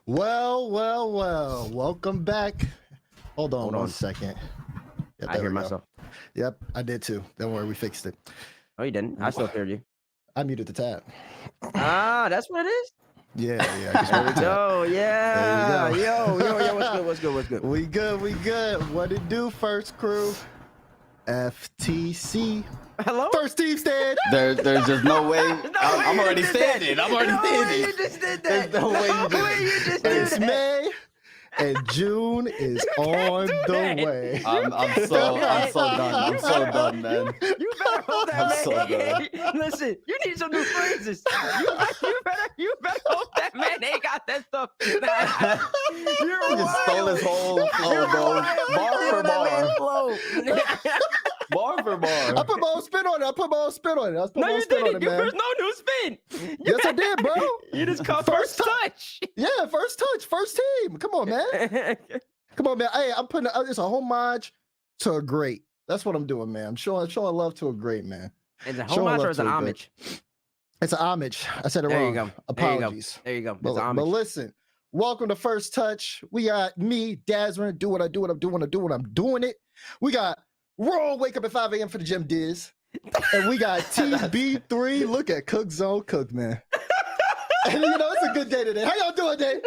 Well. Welcome back. Hold on one second. Yep, I hear myself. Yep, I did too. Don't worry, we fixed it. Oh, you didn't? I still heard you. I muted the tab. That's what it is? Yeah. There we go. Yeah. There you go. Yo, what's good? We good. What it do, first crew? FTC. Hello? First team stand. There's just no way. I'm already standing. No way you just did that. There's no way you just did It's May and June is on the way. I'm so done. I'm so done, man. You better hold that, I'm man. so done. Listen, you need some new phrases. You better hold that, man. They ain't got that stuff. You just stole his whole flow, bro. Bar for bar. Bar for bar. I put my own spin on it. No, you didn't. There's no new spin. Yes, I did, bro. You just called first touch. Yeah, first touch, first team. Come on, man. Hey, I'm putting it's a homage to a great. That's what I'm doing, man. I'm showing love to a great, man. Is it homage or is it homage? It's an homage. I said it wrong. There you go. Apologies. There you go. But listen, welcome to First Touch. We got me, Dazzler, do what I do, what I'm doing it. We got Roll, wake up at 5 a.m. for the gym diz. And we got TB3. Look at Cook Zone Cook, man. And it's a good day today. How y'all doing, man?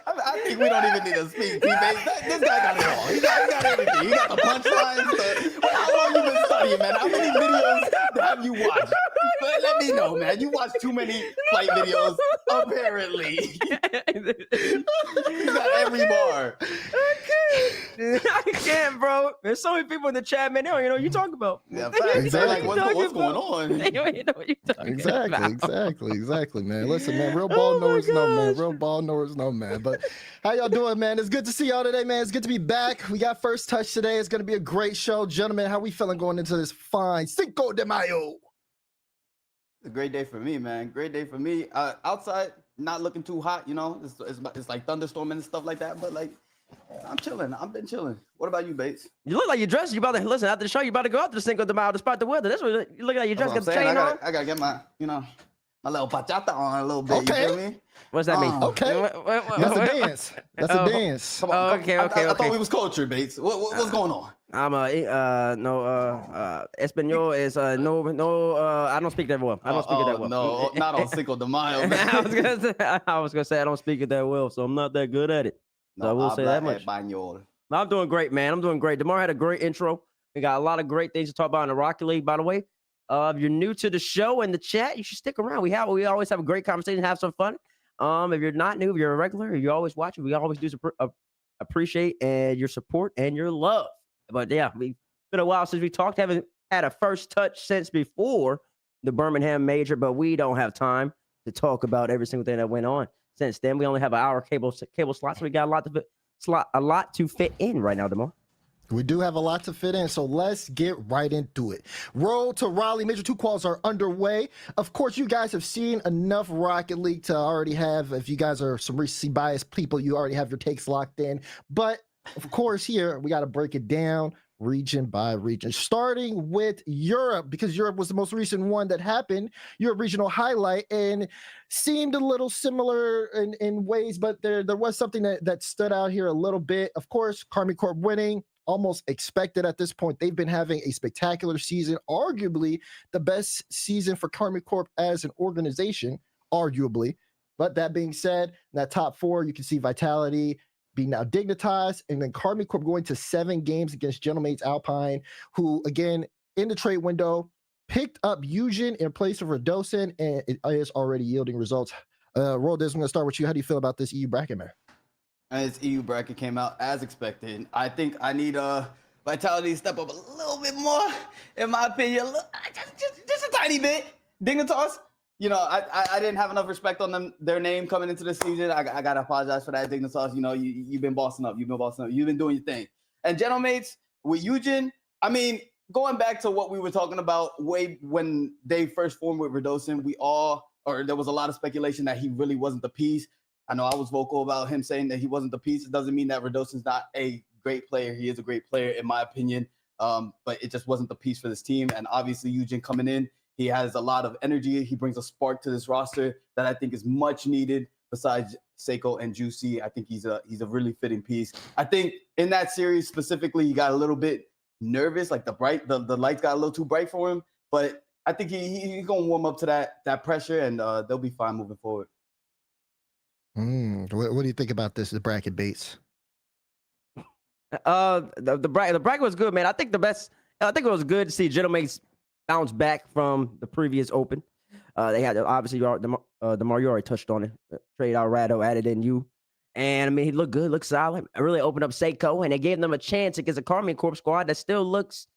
I think we don't even need to speak. This guy got it all. He got everything. He got the punchlines. How long you been studying, man? How many videos have you watched? But let me know, man. You watch too many flight videos, apparently. You got every bar. I can't, bro. There's so many people in the chat, man. They don't even know what you're talking about. Yeah, exactly. Like, what's going on? They don't even know what you're talking about. Exactly, man. Listen, man. Real ball knowers know, man. Real ball knowers know, man. But how y'all doing, man? It's good to see y'all today, man. It's good to be back. We got First Touch today. It's going to be a great show. Gentlemen, how we feeling going into this fine Cinco de Mayo? A great day for me, man. Great day for me. Outside, not looking too hot, It's like thunderstorming and stuff like that. But like, I'm chilling. I've been chilling. What about you, Bates? You look like you're dressed. You about to listen after the show. You about to go out to the Cinco de Mayo despite the weather. That's what you look like. You're dressed. Got the chain on. I gotta get my, my little bachata on a little bit. Okay. You feel me? What's that mean? Okay. That's a dance. That's a dance. Come on. Okay. I thought we was cultured, Bates. What's going on? I'm Espanol is no I don't speak that well. I don't speak it that well. No, not on Cinco de Mayo, man. I was gonna say I don't speak it that well, so I'm not that good at it. So I will say that much. I'm doing great, man. I'm doing great. DeMar had a great intro. We got a lot of great things to talk about in the Rocket League, by the way. If you're new to the show and the chat, you should stick around. We always have a great conversation, have some fun. If you're not new, if you're a regular, you're always watching. We always do appreciate your support and your love. But yeah, it's been a while since we talked. Haven't had a first touch since before the Birmingham major, but we don't have time to talk about every single thing that went on since then. We only have an hour cable slot, so we got a lot to fit in right now, DeMar. We do have a lot to fit in, so let's get right into it. Roll to Raleigh. Major 2 quals are underway. Of course, you guys have seen enough Rocket League to already have, if you guys are some recency bias people, you already have your takes locked in. But, of course, here, we got to break it down region by region, starting with Europe, because Europe was the most recent one that happened. Europe regional highlight, and seemed a little similar in ways, but there was something that stood out here a little bit. Of course, Karmine Corp winning. Almost expected at this point. They've been having a spectacular season, arguably the best season for Karmine Corp as an organization, arguably. But that being said, in that top 4, you can see Vitality being now dignitized, and then Karmine Corp going to 7 games against Gentlemates Alpine, who, again, in the trade window, picked up Eugen in place of Radosin, and it is already yielding results. Roll this, I'm going to start with you. How do you feel about this EU bracket, man? As EU bracket came out as expected, I think I need Vitality to step up a little bit more, in my opinion, just a tiny bit. Dignitas, I didn't have enough respect on their name coming into the season. I gotta apologize for that, Dignitas. You've been bossing up. You've been doing your thing. And Gentlemates with Eugen, I mean, going back to what we were talking about way when they first formed with Radosin, there was a lot of speculation that he really wasn't the piece. I know I was vocal about him saying that he wasn't the piece. It doesn't mean that Radosin's not a great player. He is a great player, in my opinion, but it just wasn't the piece for this team. And obviously, Eugen coming in, he has a lot of energy. He brings a spark to this roster that I think is much needed, besides Seiko and Juicy. I think he's a really fitting piece. I think in that series specifically, he got a little bit nervous, like the lights got a little too bright for him. But I think he's gonna warm up to that pressure, and they'll be fine moving forward. What do you think about this, the bracket, Bates? The bracket was good, man. I think it was good to see Gentleman's bounce back from the previous Open. They had obviously DeMar already touched on it. Trade Alvarado, added in you, and I mean he looked good, looked solid. I really opened up Seiko, and they gave them a chance against a Karmine Corp squad that still looks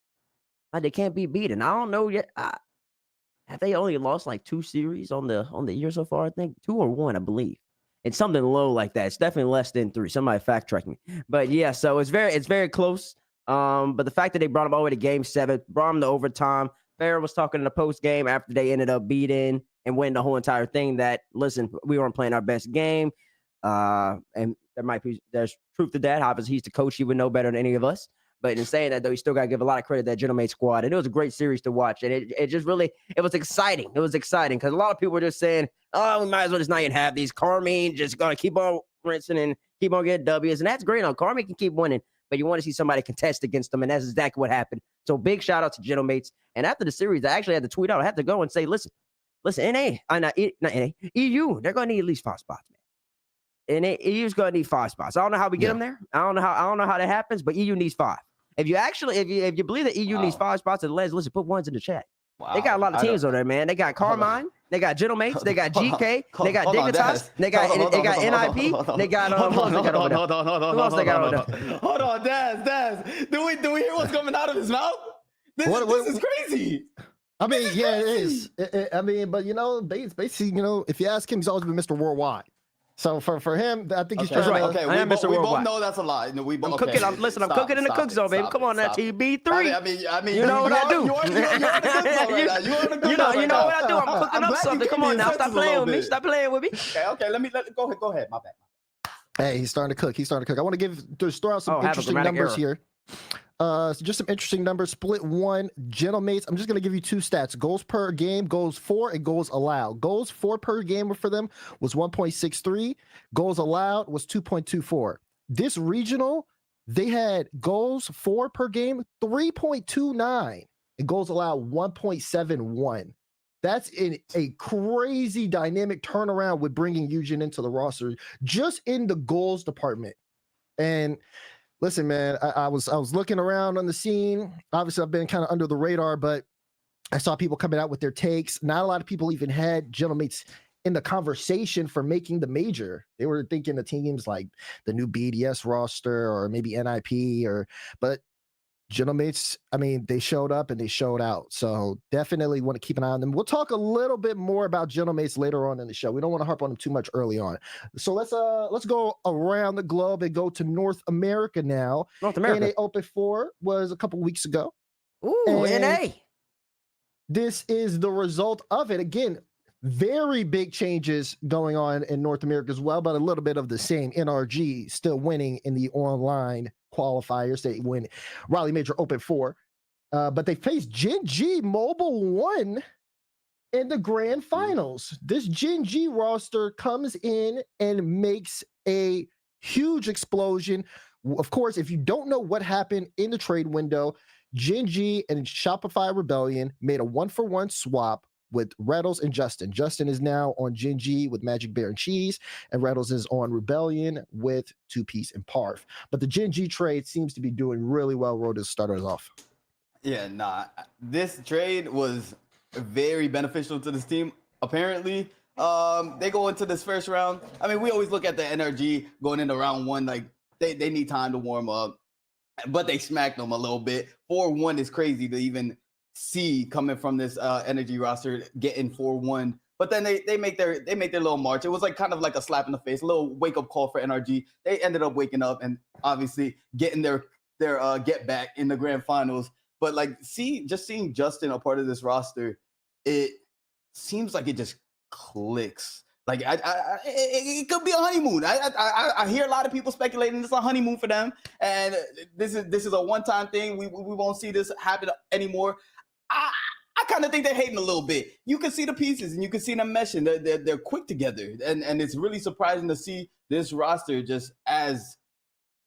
like they can't be beaten. I don't know yet. Have they only lost like 2 series on the year so far? I think 2 or 1, I believe. It's something low like that. It's definitely less than 3. Somebody fact check me. But yeah, so it's very close. But the fact that they brought them over to Game 7, brought them to overtime. Farrah was talking in the post game after they ended up beating and winning the whole entire thing. That listen, we weren't playing our best game, and there's truth to that. Obviously, he's the coach; he would know better than any of us. But in saying that, though, you still got to give a lot of credit to that Gentleman squad, and it was a great series to watch. And it just really was exciting. It was exciting because a lot of people were just saying, "Oh, we might as well just not even have these. Karmine just gonna keep on rinsing and keep on getting W's," and that's great. Karmine can keep winning. But you want to see somebody contest against them, and that's exactly what happened. So big shout out to Gentlemates. And after the series, I actually had to tweet out. I had to go and say, listen, not NA, EU, they're going to need at least 5 spots, man. And EU's going to need 5 spots. I don't know how we get them there. I don't know how that happens, but EU needs 5. If you believe that EU needs 5 spots at the lens, listen, put ones in the chat. Wow. They got a lot of teams over there, man. They got Karmine, they got Gentlemates, they got GK, they got Dignitas, they got NIP, they got who else they got over there? Who else they got over there? Hold on, Daz. Do we hear what's coming out of his mouth? This is crazy. I mean, yeah, it is. I mean, but Bates, basically, if you ask him, he's always been Mr. Worldwide. So for him, I think he's trying right. to. Okay, we both know that's a lie. No, we both. I'm cooking. I'm cooking in the cook zone, baby. Come on now, TB3. I mean, you know what I do. You're on the good zone right now. You're on the good zone. You know what I do. I'm cooking up something. Come on now, stop playing with me. Stop playing with me. Okay. Go ahead. My bad. Hey, he's starting to cook. I want to throw out some interesting numbers here. Just some interesting numbers. Split 1, Gentlemates. I'm just going to give you 2 stats. Goals per game, goals for, and goals allowed. Goals for per game for them was 1.63. Goals allowed was 2.24. This regional, they had goals for per game, 3.29, and goals allowed 1.71. That's a crazy dynamic turnaround with bringing Eugen into the roster just in the goals department. And listen, man, I was looking around on the scene. Obviously, I've been kind of under the radar, but I saw people coming out with their takes. Not a lot of people even had Gentlemates in the conversation for making the major. They were thinking the teams like the new BDS roster or maybe NIP but Gentlemates, I mean, they showed up and they showed out. So definitely want to keep an eye on them. We'll talk a little bit more about Gentlemates later on in the show. We don't want to harp on them too much early on. So let's go around the globe and go to North America now. North America. NA Open 4 was a couple weeks ago. Ooh, NA. This is the result of it. Again, very big changes going on in North America as well, but a little bit of the same. NRG still winning in the online qualifiers. They win Raleigh Major Open 4, but they faced Gen.G Mobile 1 in the grand finals. This Gen.G roster comes in and makes a huge explosion. Of course, if you don't know what happened in the trade window, Gen.G and Shopify Rebellion made a 1-for-1 swap with Reddles and Justin. Justin is now on Gen.G with Magic Bear and Cheese, and Reddles is on Rebellion with Two Piece and Parf. But the Gen.G trade seems to be doing really well. Road to start us off. Yeah, this trade was very beneficial to this team. Apparently, they go into this first round. I mean, we always look at the NRG going into round 1, like they need time to warm up, but they smacked them a little bit. 4-1 is crazy to even see coming from this energy roster getting 4-1, but then they make their little march. It was like kind of like a slap in the face, a little wake up call for NRG. They ended up waking up and obviously getting their get back in the grand finals. But like seeing Justin a part of this roster, it seems like it just clicks. Like it could be a honeymoon. I hear a lot of people speculating it's a honeymoon for them, and this is a one-time thing. We won't see this happen anymore. I kind of think they're hating a little bit. You can see the pieces and you can see them meshing. They're quick together, and it's really surprising to see this roster just as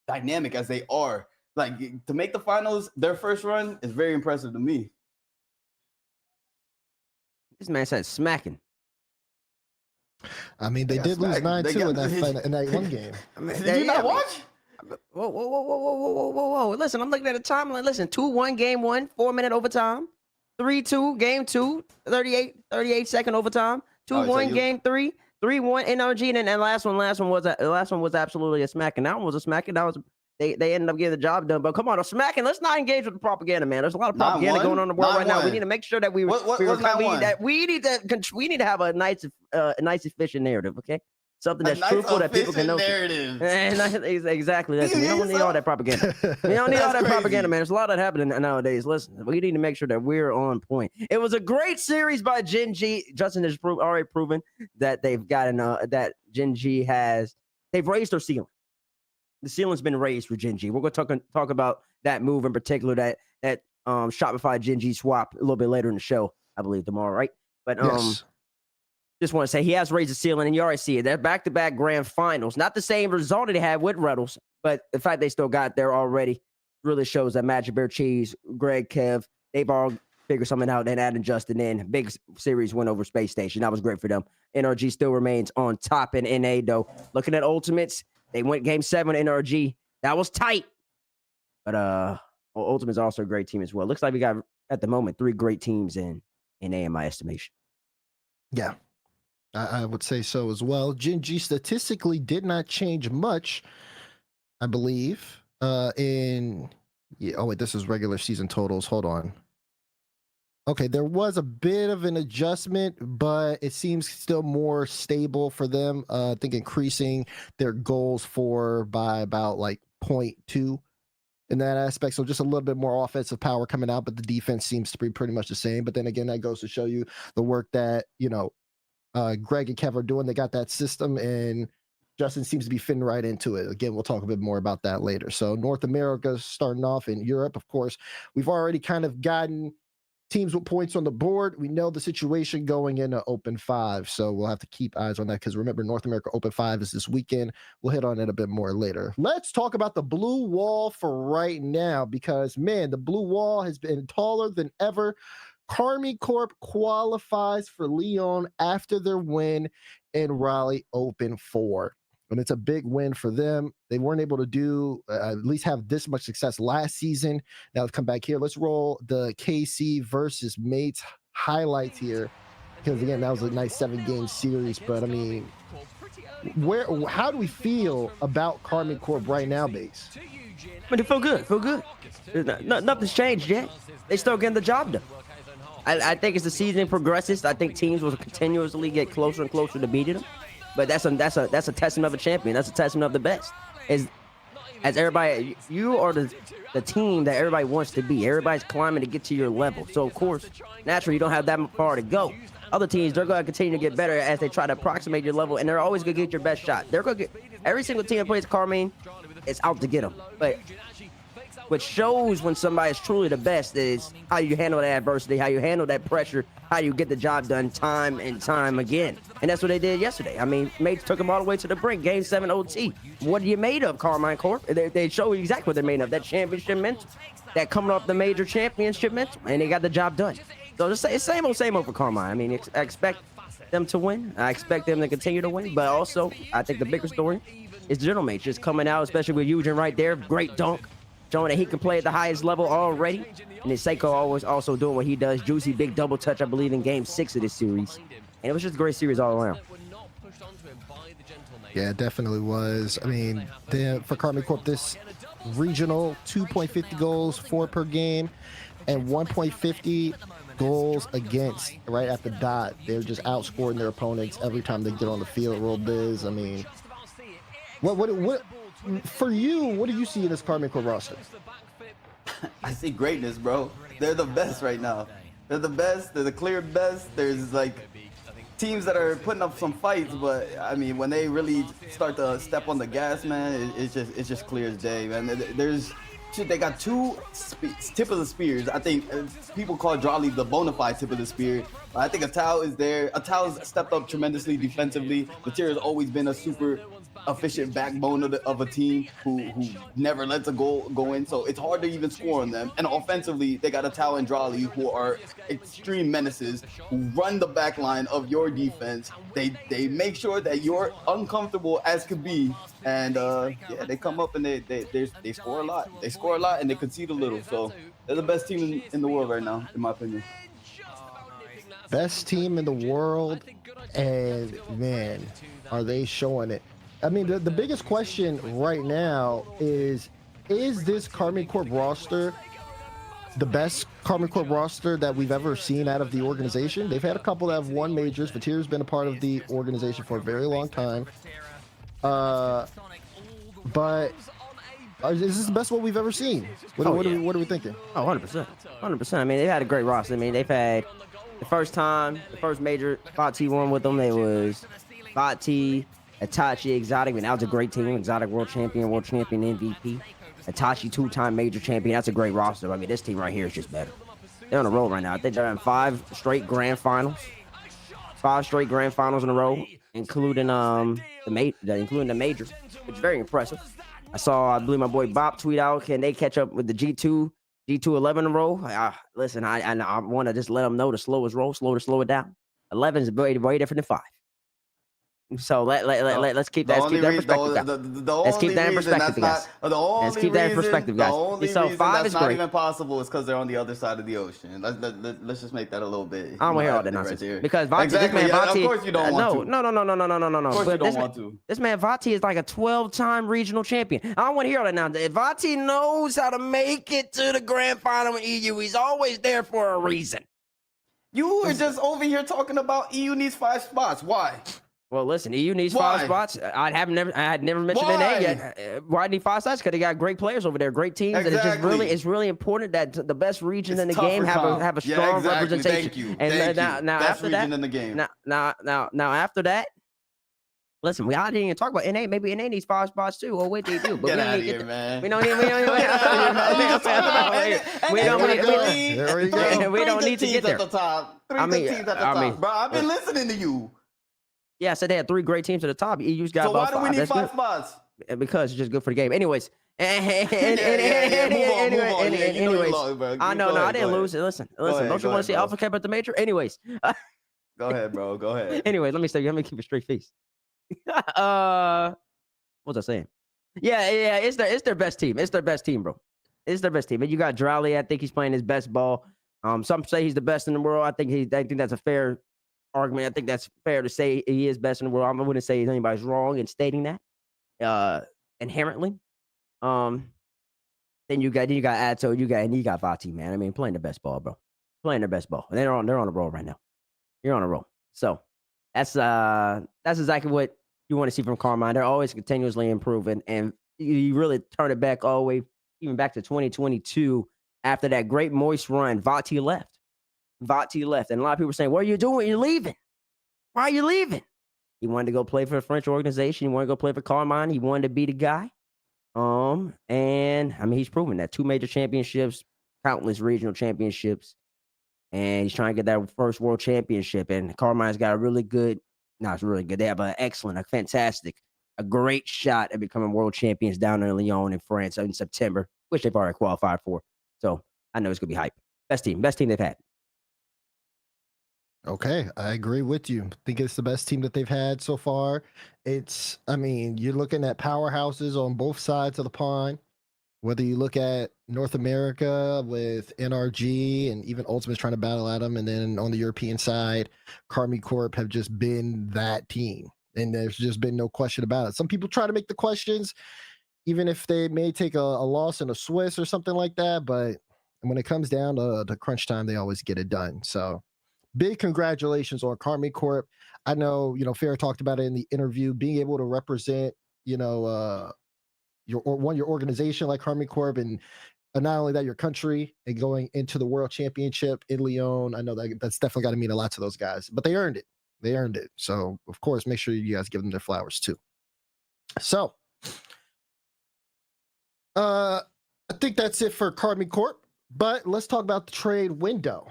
dynamic as they are. Like, to make the finals, their first run is very impressive to me. This man said smacking. I mean, they did lose 9-2 in that one game. Did you not watch? Whoa. Listen, I'm looking at the timeline. Listen, 2-1 game 1, 4-minute overtime. 3-2 game 2, 38 second overtime. 2-1 game 3, 3-1 NRG, and then last one was absolutely a smacking. That one was a smacking. That was they ended up getting the job done. But come on, a smacking. Let's not engage with the propaganda, man. There's a lot of propaganda going on in the world right now. We need to make sure that we need to have a nice efficient narrative, okay? Something that's truthful that people can know. Exactly. Listen, we don't need all that propaganda. We don't need all that propaganda, man. There's a lot that happening nowadays. Listen, we need to make sure that we're on point. It was a great series by Gen.G. Justin has already proven that they've gotten that Gen.G they've raised their ceiling. The ceiling's been raised for Gen.G. We're going to talk about that move in particular, that Shopify Gen.G swap a little bit later in the show, I believe tomorrow, right? But yes. Just want to say he has raised the ceiling, and you already see it. They're back-to-back grand finals. Not the same result that they had with Rebels, but the fact they still got there already really shows that Magic Bear Cheese, Greg, Kev, they've all figured something out and added Justin in. Big series win over Space Station. That was great for them. NRG still remains on top in NA, though. Looking at Ultimates, they went Game 7 NRG. That was tight. But Ultimate's also a great team as well. Looks like we got, at the moment, 3 great teams in NA, in my estimation. Yeah. I would say so as well. Gen.G statistically did not change much, I believe. Oh wait, this is regular season totals. Hold on. Okay, there was a bit of an adjustment, but it seems still more stable for them. I think increasing their goals by about like 0.2 in that aspect. So just a little bit more offensive power coming out, but the defense seems to be pretty much the same. But then again, that goes to show you the work that, Greg and Kev are doing. They got that system, and Justin seems to be fitting right into it. Again, we'll talk a bit more about that later. So North America starting off in Europe, of course. We've already kind of gotten teams with points on the board. We know the situation going into Open 5, so we'll have to keep eyes on that because remember, North America Open 5 is this weekend. We'll hit on it a bit more later. Let's talk about the blue wall for right now because, man, the blue wall has been taller than ever. Karmine Corp qualifies for Lyon after their win in Raleigh Open 4. And it's a big win for them. They weren't able to do at least have this much success last season. Now let's come back here. Let's roll the KC versus Mates highlights here. Because again, that was a nice 7-game series. But I mean, how do we feel about Karmine Corp right now, Base? I mean, they feel good. Nothing's changed yet. They still getting the job done. I think as the season progresses, I think teams will continuously get closer and closer to beating them. But that's a testament of a champion. That's a testament of the best. As everybody, you are the team that everybody wants to be. Everybody's climbing to get to your level. So of course, naturally, you don't have that far to go. Other teams, they're going to continue to get better as they try to approximate your level, and they're always going to get your best shot. They're going to get every single team that plays Karmine is out to get them. But what shows when somebody is truly the best is how you handle that adversity, how you handle that pressure, how you get the job done time and time again. And that's what they did yesterday. I mean, Mates took them all the way to the brink. Game 7 OT. What are you made of, Karmine Corp? They show you exactly what they're made of. That championship mental. That coming off the major championship mental. And they got the job done. So it's same old for Karmine. I mean, I expect them to win. I expect them to continue to win. But also, I think the bigger story is General Mates just coming out, especially with Eugen right there. Great dunk. Showing that he can play at the highest level already. And then Seiko always also doing what he does. Juicy, big double touch, I believe, in Game 6 of this series. And it was just a great series all around. Yeah, it definitely was. I mean, for Karmine Corp, this regional, 2.50 goals, 4 per game, and 1.50 goals against right at the dot. They're just outscoring their opponents every time they get on the field. Real biz. I mean, what for you, what do you see in this Karmine Corp roster? I see greatness, bro. They're the best right now. They're the best. They're the clear best. There's like teams that are putting up some fights, but I mean, when they really start to step on the gas, man, it's just clear as day, man. they got two tip of the spears. I think people call Raleigh the bona fide tip of the spear. I think Atal is there. Atal's stepped up tremendously defensively. Material's always been a super efficient backbone of a team who never lets a goal go in. So it's hard to even score on them. And offensively, they got Atal and Raleigh who are extreme menaces who run the back line of your defense. They make sure that you're uncomfortable as could be. And yeah, they come up and they score a lot. They score a lot and they concede a little. So they're the best team in the world right now, in my opinion. Best team in the world, and man, are they showing it. I mean, the biggest question right now is this Karmine Corp roster the best Karmine Corp roster that we've ever seen out of the organization? They've had a couple that have won majors. Vatir's been a part of the organization for a very long time. But is this the best one we've ever seen? What are we thinking? Oh, 100%. 100%. I mean, they've had a great roster. I mean, they've had the first major Vati won with them. It was Vati, Itachi, Exotic. I mean, that was a great team. Exotic world champion MVP. Itachi, two-time major champion. That's a great roster. I mean, this team right here is just better. They're on a roll right now. I think they're in 5 straight grand finals. 5 straight grand finals in a row, including the majors, which is very impressive. I believe my boy Bob tweet out, can they catch up with the G2 11 in a row? Listen, I want to just let them know the slowest roll, slow it down. 11 is way different than 5. So let's keep that in perspective, guys. Let's keep that in perspective, guys. Let's keep that in perspective, guys. So 5 is great. Not even possible is because they're on the other side of the ocean. Let's just make that a little bit. I don't want to hear all that nonsense. Because Vati, exactly. This man Vati, of course you don't want to. No. Of course you don't want to. This man Vati is like a 12-time regional champion. I don't want to hear all that now. If Vati knows how to make it to the grand final in EU, he's always there for a reason. You were just over here talking about EU needs 5 spots. Why? Well, listen, EU needs 5 spots. I had never mentioned their name yet. Why need 5 spots? Because they got great players over there, great teams, exactly. and it's really important that the best region in the game have a strong representation. Thank you. Now best after region that, in the game. Now after that, listen, we didn't even talk about NA. Maybe NA needs 5 spots too. Oh wait, they do. But get out of here, man. We don't need to get there. I mean, bro, I've been listening to you. Yeah, I said they had 3 great teams at the top. EU's got so about 5. So why do we need 5 good. spots? Because it's just good for the game. Anyways. Anyways. I didn't lose it. Listen. Don't you want to see Alpha Cap at the major? Anyways. Go ahead, bro. Go ahead. Anyway, let me keep a straight face. What was I saying? Yeah, it's their best team. It's their best team, bro. It's their best team. And you got Raleigh. I think he's playing his best ball. Some say he's the best in the world. I think that's a fair argument. I think that's fair to say he is best in the world. I wouldn't say anybody's wrong in stating that inherently. Then you got Atto, you got Vati, man. I mean, playing the best ball, bro. Playing their best ball. And they're on a roll right now. You're on a roll. So that's exactly what you want to see from Karmine. They're always continuously improving, and you really turn it back all the way, even back to 2022. After that great moist run, Vati left. And a lot of people were saying, what are you doing? You're leaving. Why are you leaving? He wanted to go play for a French organization. He wanted to go play for Karmine. He wanted to be the guy. And I mean, he's proven that 2 major championships, countless regional championships, and he's trying to get that first world championship. And Karmine's got it's really good. They have a great shot at becoming world champions down in Lyon in France in September, which they've already qualified for. So I know it's gonna be hype. Best team they've had. Okay, I agree with you. I think it's the best team that they've had so far. You're looking at powerhouses on both sides of the pond. Whether you look at North America with NRG and even Ultimate's trying to battle at them, and then on the European side, Karmine Corp have just been that team. And there's just been no question about it. Some people try to make the questions, even if they may take a loss in a Swiss or something like that. But when it comes down to crunch time, they always get it done. So big congratulations on Karmine Corp. I know, Farrah talked about it in the interview, being able to represent, your organization like Karmine Corp, and not only that, your country, and going into the World Championship in Lyon. I know that's definitely got to mean a lot to those guys, but they earned it. So, of course, make sure you guys give them their flowers too. So, I think that's it for Karmine Corp. But let's talk about the trade window,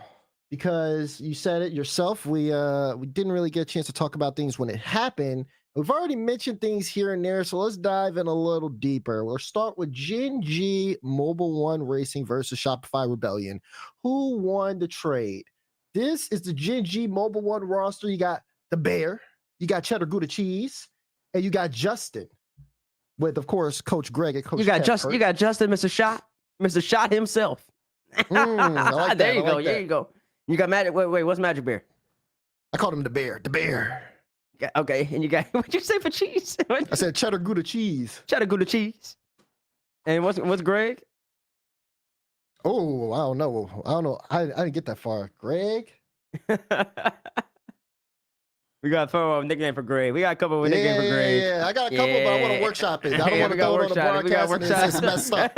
because you said it yourself. We didn't really get a chance to talk about things when it happened. We've already mentioned things here and there, so let's dive in a little deeper. We'll start with Gen.G Mobile One Racing versus Shopify Rebellion. Who won the trade? This is the Gen.G Mobile One roster. You got the Bear, you got Cheddar Gouda Cheese, and you got Justin, with, of course, Coach Greg and Coach You got Justin, Mr. Shot himself. Like there you go. There you go. You got Magic. Wait. What's Magic Bear? I called him the Bear. The Bear. Okay, and you got, what'd you say for cheese? I said Cheddar Gouda Cheese. Cheddar Gouda Cheese. And what's Greg? Oh, I don't know. I didn't get that far. Greg. We got to throw a nickname for Greg. We got a couple of nicknames for Greg. Yeah, I got a couple, but I want to workshop it. I don't want to throw it on the broadcast and it's messed up.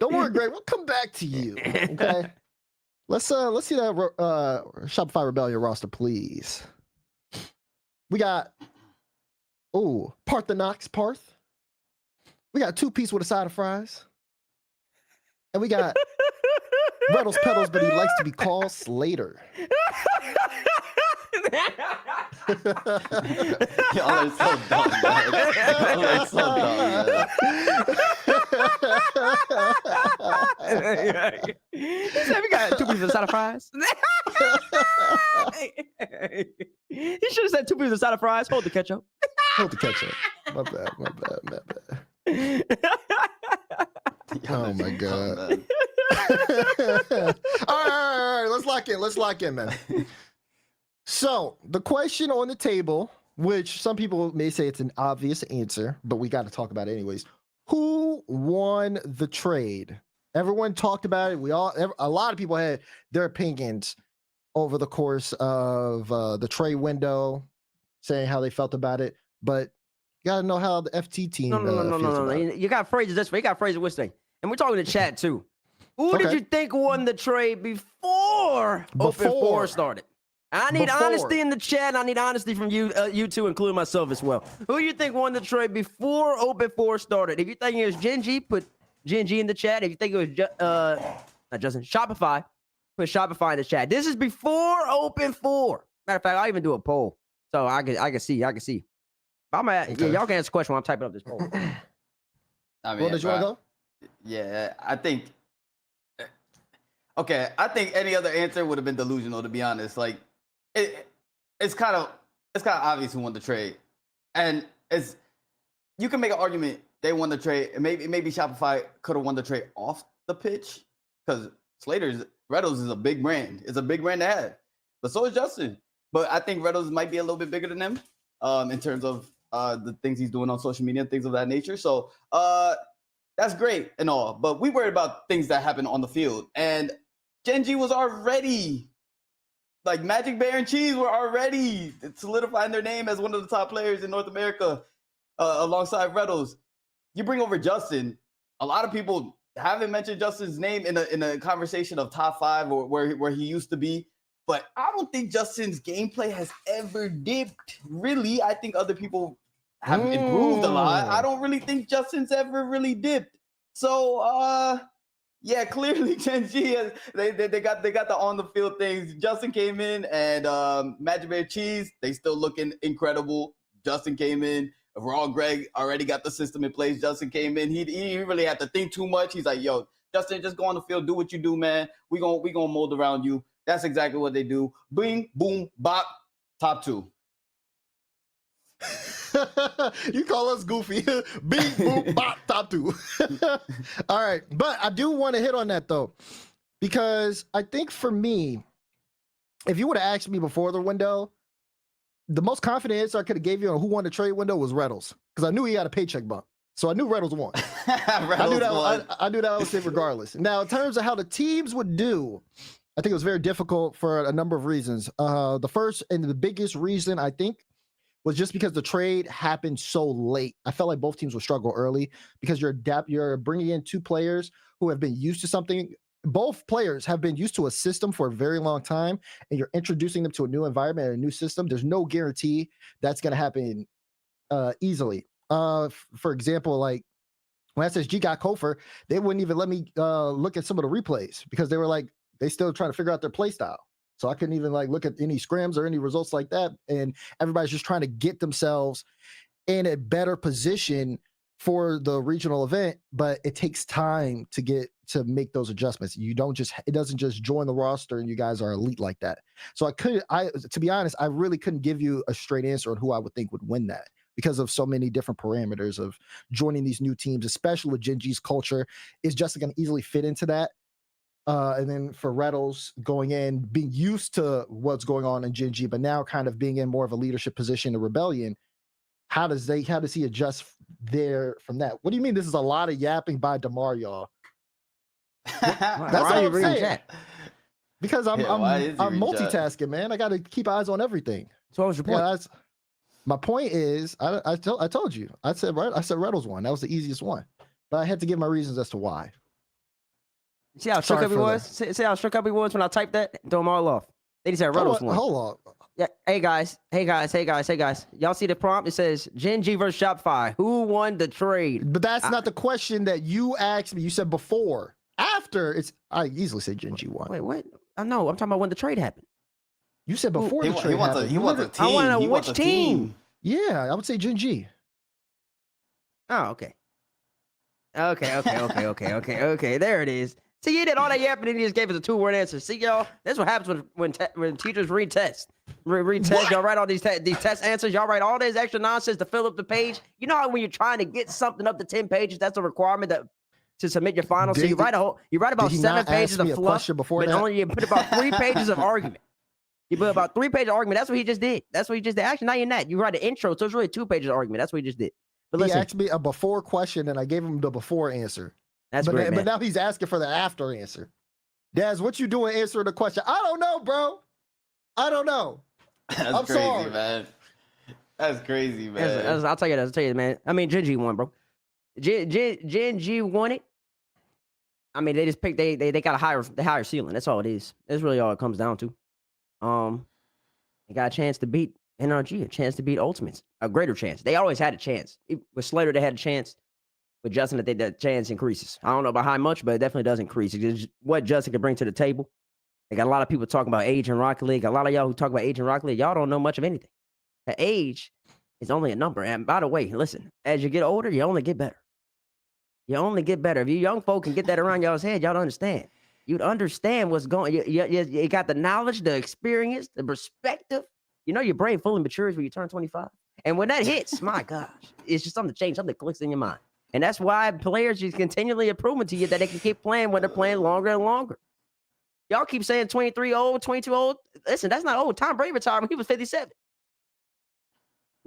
Don't worry, Greg. We'll come back to you. Okay. Let's see that Shopify Rebellion roster, please. We got Parthenax Parth. We got 2-piece with a side of fries. And we got Reddles Pedals, but he likes to be called Slater. Y'all are so dumb, man. Y'all are so dumb, man. He said we got 2 pieces of side of fries. He should have said 2 pieces of side of fries. Hold the ketchup. Hold the ketchup. My bad. Oh my God. All right. Let's lock in, man. So the question on the table, which some people may say it's an obvious answer, but we got to talk about it anyways. Who won the trade? Everyone talked about it. A lot of people had their opinions over the course of the trade window, saying how they felt about it. But you got to know how the FT team No. You got phrases this way. You got phrases this way. And we're talking to chat too. Who did you think won the trade before Open 4 started? I need honesty in the chat, and I need honesty from you two, including myself as well. Who do you think won the trade before Open 4 started? If you think it was Gen.G, put Gen.G in the chat. If you think it was not Justin, Shopify, put Shopify in the chat. This is before Open 4. Matter of fact, I'll even do a poll so I can see. Y'all can answer the question while I'm typing up this poll. I mean, did you want to go? Yeah, I think. Okay, I think any other answer would have been delusional, to be honest. Like, it's kind of obvious who won the trade, and you can make an argument they won the trade, and maybe Shopify could have won the trade off the pitch, because Reddles is a big brand. It's a big brand to have, but so is Justin. But I think Reddles might be a little bit bigger than them, in terms of the things he's doing on social media, things of that nature. So that's great and all, but we worried about things that happen on the field, and Gen.G was already, like, Magic Bear and Cheese were already solidifying their name as one of the top players in North America, alongside Reddles. You bring over Justin. A lot of people haven't mentioned Justin's name in a conversation of top 5 or where he used to be. But I don't think Justin's gameplay has ever dipped. Really, I think other people have improved a lot. I don't really think Justin's ever really dipped. So, yeah, clearly Gen.G, they got the on the field things. Justin came in, and Magic Bear Cheese, they still looking incredible. Justin came in. Raw Greg already got the system in place. Justin came in. He really had to think too much. He's like, yo, Justin, just go on the field, do what you do, man. We gonna mold around you. That's exactly what they do. Bing, boom, bop, top 2. You call us goofy. Bing, boom, bop, top 2. All right. But I do want to hit on that, though, because I think for me, if you would have asked me before the window, the most confident answer I could have gave you on who won the trade window was Reddles, because I knew he had a paycheck bump. So I knew Reddles won. I knew that was it regardless. Now, in terms of how the teams would do, I think it was very difficult for a number of reasons. The first and the biggest reason, I think, was just because the trade happened so late. I felt like both teams would struggle early because you're bringing in 2 players who have been used to something. Both players have been used to a system for a very long time, and you're introducing them to a new environment and a new system. There's no guarantee that's going to happen easily. For example, like when SSG got Kofor, they wouldn't even let me look at some of the replays because they were like, they still trying to figure out their play style. So I couldn't even like look at any scrims or any results like that. And everybody's just trying to get themselves in a better position for the regional event, but it takes time to make those adjustments. It doesn't just join the roster and you guys are elite like that. So to be honest, I really couldn't give you a straight answer on who I would think would win that because of so many different parameters of joining these new teams, especially with Gen.G's culture. Is Justin going to easily fit into that? And then for Reddles going in, being used to what's going on in Gen.G, but now kind of being in more of a leadership position in Rebellion, how does he adjust there from that? What do you mean this is a lot of yapping by DeMar, y'all? That's why are you reading chat? Because I'm multitasking, man. I got to keep eyes on everything. So what was your point? My point is, I told you. I said Reddles won. That was the easiest one. But I had to give my reasons as to why. See how shook up he was? See how shook up he was when I typed that? Throw them all off. They just said Reddles won. Hold on. Yeah. Hey guys. Y'all see the prompt? It says Gen.G versus Shopify. Who won the trade? But that's not the question that you asked me. You said before. After, I easily say Gen.G won. Wait, what? I know. I'm talking about when the trade happened. You said before the trade happened. He wants a team. I want to know which team. Yeah, I would say Gen.G. Oh, okay. Okay. There it is. See, you did all that yapping and he just gave us a 2-word answer. See, y'all, that's what happens when teachers retest. Retest, y'all write all these test answers. Y'all write all this extra nonsense to fill up the page. You know how when you're trying to get something up to 10 pages, that's a requirement to submit your final. So you write about 7 pages of fluff, but only you put about 3 pages of argument. You put about 3 pages of argument. That's what he just did. Actually, not even that. You write an intro, so it's really 2 pages of argument. That's what he just did. But listen, he asked me a before question, and I gave him the before answer. That's great, man. But now he's asking for the after answer. Daz, what you doing answering the question? I don't know, bro. I don't know. That's crazy, man. That's crazy, man. I'll tell you, man. I mean, Gen.G won, bro. Gen.G won it. I mean, they just picked. They got a higher ceiling. That's all it is. That's really all it comes down to. They got a chance to beat NRG, a chance to beat Ultimates, a greater chance. They always had a chance. With Slater, they had a chance. With Justin, I think that chance increases. I don't know about how much, but it definitely does increase. It's what Justin can bring to the table. They got a lot of people talking about age in Rocket League. A lot of y'all who talk about age in Rocket League, y'all don't know much of anything. The age is only a number. And by the way, listen, as you get older, you only get better. You only get better. If you young folk can get that around y'all's head, y'all don't understand. You'd understand what's going on. You got the knowledge, the experience, the perspective. You know your brain fully matures when you turn 25. And when that hits, my gosh, it's just something to change. Something clicks in your mind. And that's why players just continually are proving to you that they can keep playing when they're playing longer and longer. Y'all keep saying 23 old, 22 old. Listen, that's not old. Tom Brady retired when he was 57.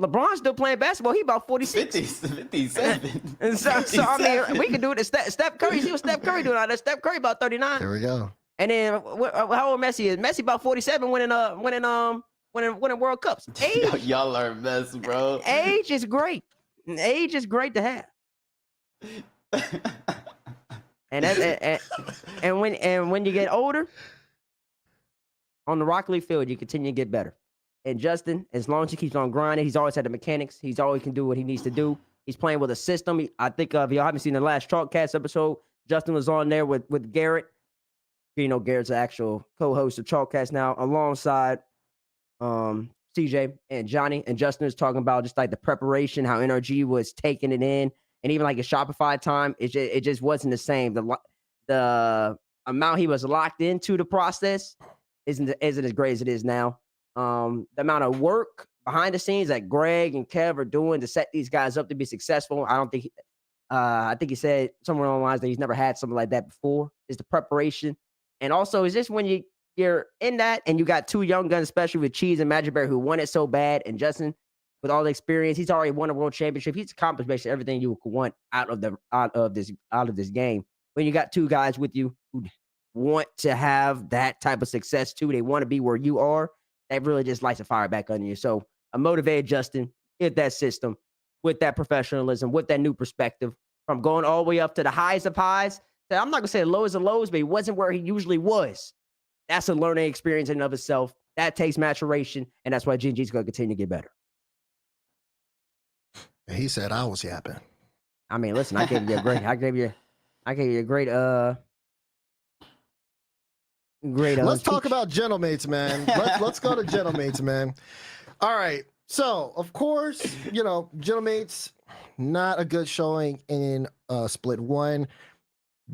LeBron's still playing basketball. He about 46. 57. And so I mean, we can do it. Steph Curry, see what Steph Curry doing out there. Steph Curry about 39. There we go. And then how old Messi is? Messi about 47 winning World Cups. Age, y'all are a mess, bro. Age is great. Age is great to have. And when you get older on the Rocket League field, you continue to get better. And Justin, as long as he keeps on grinding, he's always had the mechanics. He's always can do what he needs to do. He's playing with a system. I think if y'all haven't seen the last Chalkcast episode, Justin was on there with Garrett. You know, Garrett's the actual co-host of Chalkcast now, alongside CJ and Johnny. And Justin was talking about just like the preparation, how NRG was taking it in. And even like a Shopify time, it just wasn't the same. The amount he was locked into the process isn't as great as it is now. The amount of work behind the scenes that Greg and Kev are doing to set these guys up to be successful, I don't think. I think he said somewhere along the lines that he's never had something like that before. Is the preparation, and also is this when you're in that and you got 2 young guns, especially with Cheese and Magic Bear, who want it so bad, and Justin, with all the experience, he's already won a world championship. He's accomplished basically everything you could want out of this game. When you got 2 guys with you who want to have that type of success too, they want to be where you are. That really just lights a fire back under you. So a motivated Justin with that system, with that professionalism, with that new perspective, from going all the way up to the highs of highs. So I'm not gonna say the lows of lows, but he wasn't where he usually was. That's a learning experience in and of itself. That takes maturation, and that's why Gen.G's gonna continue to get better. He said I was yapping. I mean, listen, I gave you a great. I gave you a great. Great. Let's talk speech. about Gentlemates, man. Let's go to Gentlemates, man. All right. So, of course, Gentlemates, not a good showing in split one.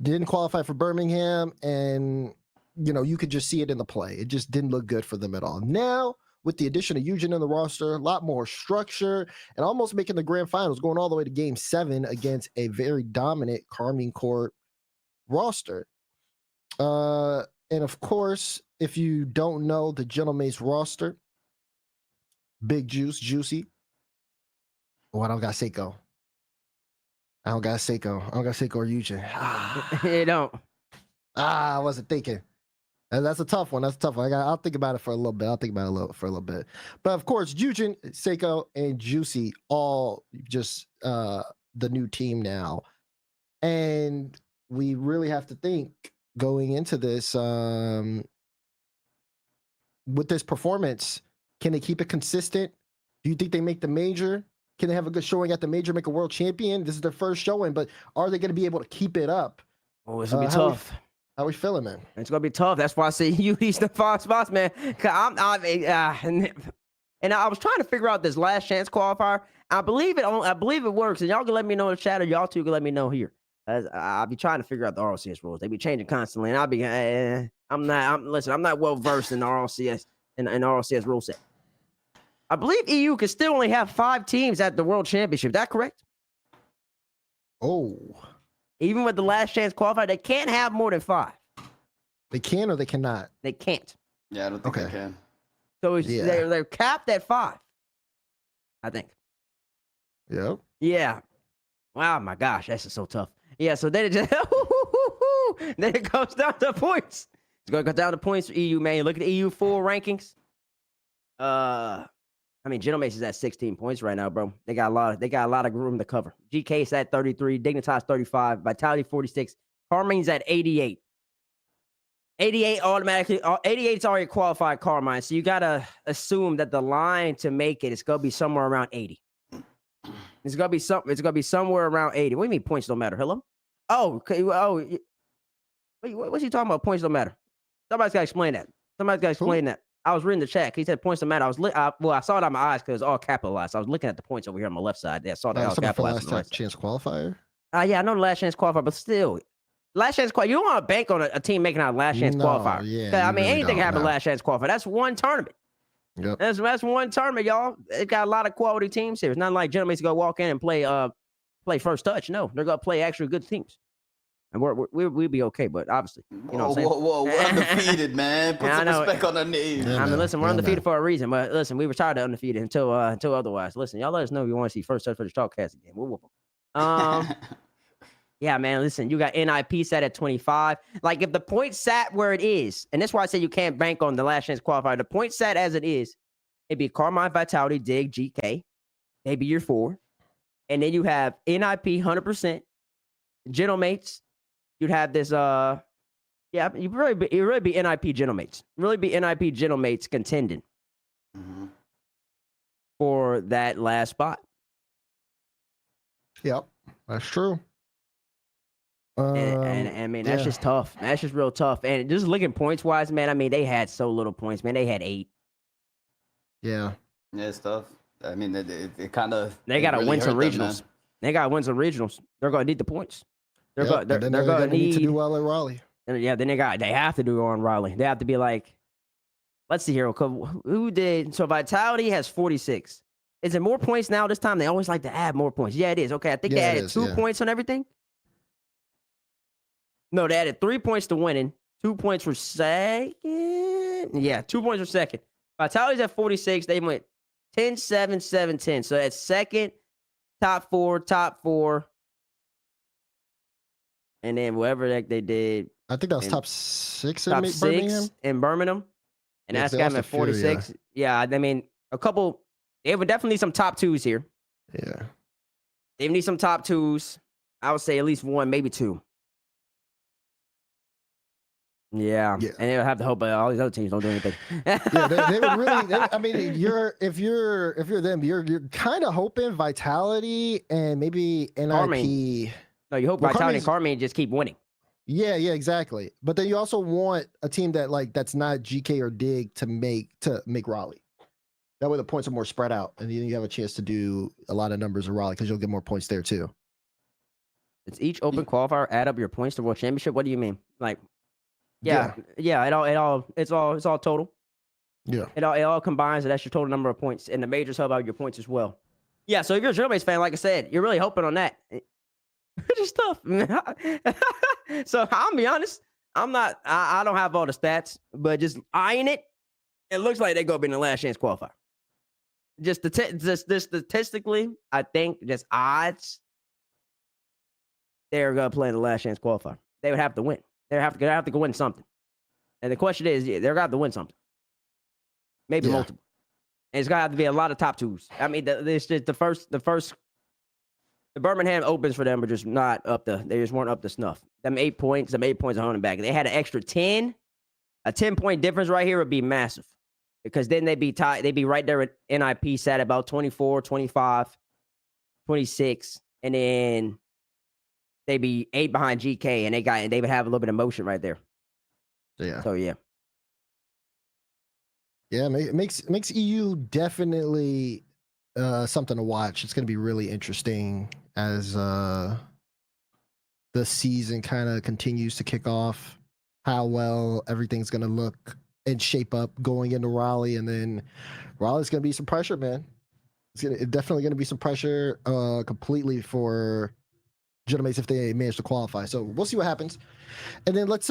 Didn't qualify for Birmingham, and you could just see it in the play. It just didn't look good for them at all. Now, with the addition of Eugen in the roster, a lot more structure, and almost making the grand finals, going all the way to game 7 against a very dominant Karmine Corp roster. And of course, if you don't know the Gentlemates roster, Big Juice, Juicy. Oh, I don't got Seiko. I don't got Seiko or Eugen. You don't. I wasn't thinking. And that's a tough one. I'll think about it for a little bit. But of course, Eugen, Seiko, and Juicy all just the new team now. And we really have to think going into this with this performance, can they keep it consistent? Do you think they make the major? Can they have a good showing at the major, make a world champion? This is their first showing, but are they going to be able to keep it up? Oh, it's going to be tough. How we feeling, man? It's going to be tough. That's why I say you these the 5 spots, man. And I was trying to figure out this last chance qualifier. I believe it works. And y'all can let me know in the chat, or y'all two can let me know here. I'll be trying to figure out the RLCS rules. They be changing constantly, and I'll be. I'm not well versed in the RLCS in RLCS rule set. I believe EU can still only have 5 teams at the World Championship. Is that correct? Oh, even with the last chance qualifier, they can't have more than 5. They can or they cannot. They can't. Yeah, I don't think they can. So they're capped at 5. I think. Yep. Yeah. Wow, my gosh, that's just so tough. Yeah, so then it just then it goes down to points. It's gonna go down to points for EU, man. Look at the EU full rankings. I mean, Gentlemates is at 16 points right now, bro. They got a lot of room to cover. GK is at 33, Dignitas 35, Vitality 46, Karmine's at 88. 88 automatically. 88's already qualified Karmine, so you gotta assume that the line to make it is gonna be somewhere around 80. It's gonna be somewhere around 80. What do you mean points don't matter? Hello? Oh, okay. Oh, what's he talking about? Points don't matter. Somebody's gotta explain that. I was reading the chat. He said points don't matter. I saw it on my eyes because it's all capitalized. I was looking at the points over here on my left side. I saw that all capitalized. Last chance qualifier. Yeah, I know the last chance qualifier, but still, last chance qualifier. You don't want to bank on a team making out last chance qualifier. Yeah, I mean, anything can happen last chance qualifier. That's one tournament. Yep. That's one tournament, y'all. It got a lot of quality teams here. It's not like Gentlemates go walk in and play first touch. No, they're gonna play actually good teams, and we'll be okay. But obviously, whoa, we're undefeated, man. Put some respect on our name. Yeah, I mean, listen, we're undefeated for a reason. But listen, we retired to undefeated until otherwise. Listen, y'all let us know if you want to see first touch for the Chalkcast again. We'll whoop them. Yeah, man, listen, you got NIP set at 25. Like, if the point sat where it is, and that's why I say you can't bank on the last chance qualifier. The point sat as it is, it'd be Karmine, Vitality, Dig, GK, maybe your 4. And then you have NIP 100%, Gentlemates. You'd have this, it'd really be NIP Gentlemates. Really be NIP Gentlemates contending for that last spot. Yep, that's true. And I mean, that's just tough. That's just real tough. And just looking points wise, man, I mean, they had so little points, man. They had 8. Yeah. Yeah, it's tough. I mean, it kind of. They got to win some regionals. They're going to need the points. They're going to need to do well at Raleigh. Yeah, then they have to do on Raleigh. They have to be like, let's see here. Who did? So Vitality has 46. Is it more points now this time? They always like to add more points. Yeah, it is. Okay, I think they added 2 points on everything. No, they added 3 points to winning, 2 points for second. Yeah, 2 points for second. Vitality's at 46. They went 10, 7, 7, 10. So that's second, top four. And then whatever they did. I think that was top 6 in Birmingham. In Birmingham. And that's got them at 46. Yeah, I mean, they would definitely need some top 2s here. Yeah. They need some top 2s. I would say at least 1, maybe 2. Yeah, and they'll have to hope all these other teams don't do anything. Yeah, they would really. I mean, if you're them, you're kind of hoping Vitality and maybe NIP. Karmine. No, you hope Vitality and Karmine just keep winning. Yeah, exactly. But then you also want a team that's not GK or Dig to make Raleigh. That way the points are more spread out, and then you have a chance to do a lot of numbers in Raleigh because you'll get more points there too. It's each open qualifier add up your points to World Championship. What do you mean? Like, yeah. It's all total. Yeah. It all combines, and that's your total number of points. And the majors help out your points as well. Yeah. So if you're a Germany's fan, like I said, you're really hoping on that. It's tough. So I'll be honest. I don't have all the stats, but just eyeing it, it looks like they're gonna be in the last chance qualifier. Just statistically, I think just odds, they're gonna play in the last chance qualifier. They would have to win. They have to go win something. And the question is, they're gonna have to win something, maybe multiple. And it's gonna have to be a lot of top twos. I mean, the Birmingham Opens for them are just not up to. They just weren't up to snuff. Them 8 points are holding back. If they had an extra 10. A 10-point difference right here would be massive, because then they'd be tied. They'd be right there at NIP sat about 24, 25, 26, and then they'd be 8 behind GK, and they would have a little bit of motion right there. Yeah. So yeah. Yeah, it makes EU definitely something to watch. It's going to be really interesting as the season kind of continues to kick off. How well everything's going to look and shape up going into Raleigh. And then Raleigh's going to be some pressure, man. It's definitely going to be some pressure completely for Gentlemen if they manage to qualify. So we'll see what happens. And then let's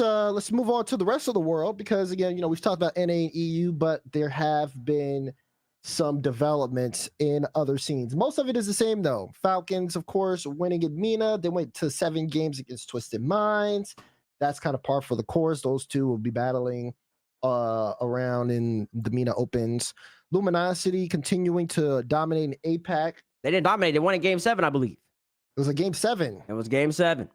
move on to the rest of the world, because, again, we've talked about NA and EU, but there have been some developments in other scenes. Most of it is the same, though. Falcons, of course, winning in MENA. They went to 7 games against Twisted Minds. That's kind of par for the course. Those two will be battling around in the MENA Opens. Luminosity continuing to dominate in APAC. They didn't dominate. They won in Game 7, I believe. It was a Game 7. It was Game 7.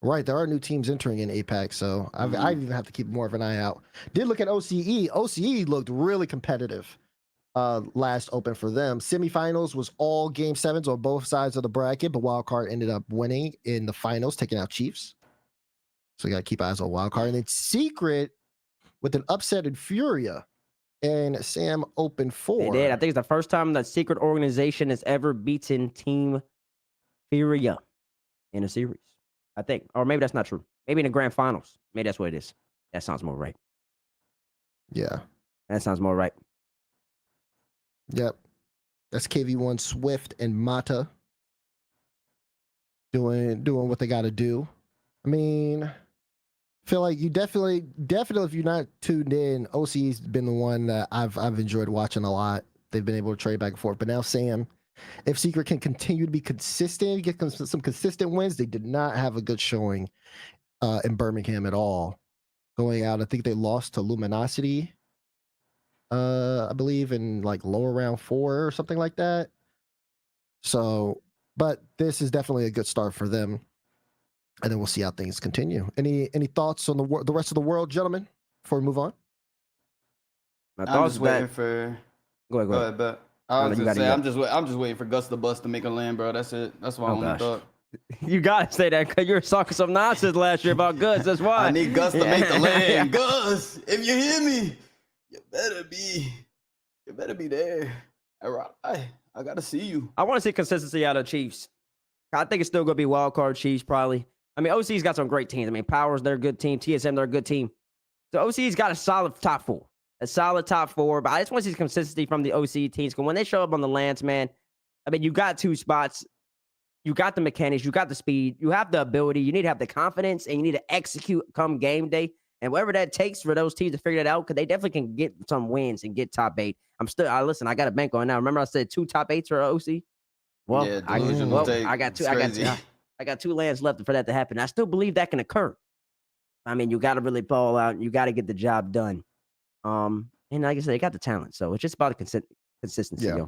Right. There are new teams entering in APAC, so I even have to keep more of an eye out. Did look at OCE. OCE looked really competitive last Open for them. Semifinals was all Game 7s on both sides of the bracket, but Wildcard ended up winning in the finals, taking out Chiefs. So you got to keep eyes on Wildcard. And then Secret with an upset in Furia and Sam Open 4. They did. I think it's the first time that Secret organization has ever beaten Team Furia in a series. I think. Or maybe that's not true. Maybe in the grand finals. Maybe that's what it is. That sounds more right. Yeah. That sounds more right. Yep. That's KV1 Swift and Mata doing what they got to do. I mean, feel like you definitely if you're not tuned in, OC's been the one that I've enjoyed watching a lot. They've been able to trade back and forth. But now Sam, if Secret can continue to be consistent, get some consistent wins, they did not have a good showing in Birmingham at all. Going out, I think they lost to Luminosity, I believe, in like lower round 4 or something like that. So, but this is definitely a good start for them. And then we'll see how things continue. Any thoughts on the rest of the world, gentlemen, before we move on? I'm just waiting for. Go ahead. But I was gonna say, I'm just waiting for Gus the Bus to make a land, bro. That's it. That's why I only thought. You gotta say that because you were talking some nonsense last year about Gus. That's why I need Gus to make the land. Gus, if you hear me, you better be there. I gotta see you. I want to see consistency out of Chiefs. I think it's still gonna be wild card Chiefs probably. I mean, OC's got some great teams. I mean, Powers, they're a good team. TSM, they're a good team. So OC's got a solid top 4. But I just want to see consistency from the OC teams. Because when they show up on the lands, man, I mean, you got 2 spots. You got the mechanics. You got the speed. You have the ability. You need to have the confidence, and you need to execute come game day. And whatever that takes for those teams to figure that out, because they definitely can get some wins and get top 8. I got a bank on now. Remember I said 2 top 8s for OC? Well, yeah, I got 2. I got 2 lands left for that to happen. I still believe that can occur. I mean, you got to really ball out. You got to get the job done. And like I said, they got the talent. So it's just about consistency. Yeah.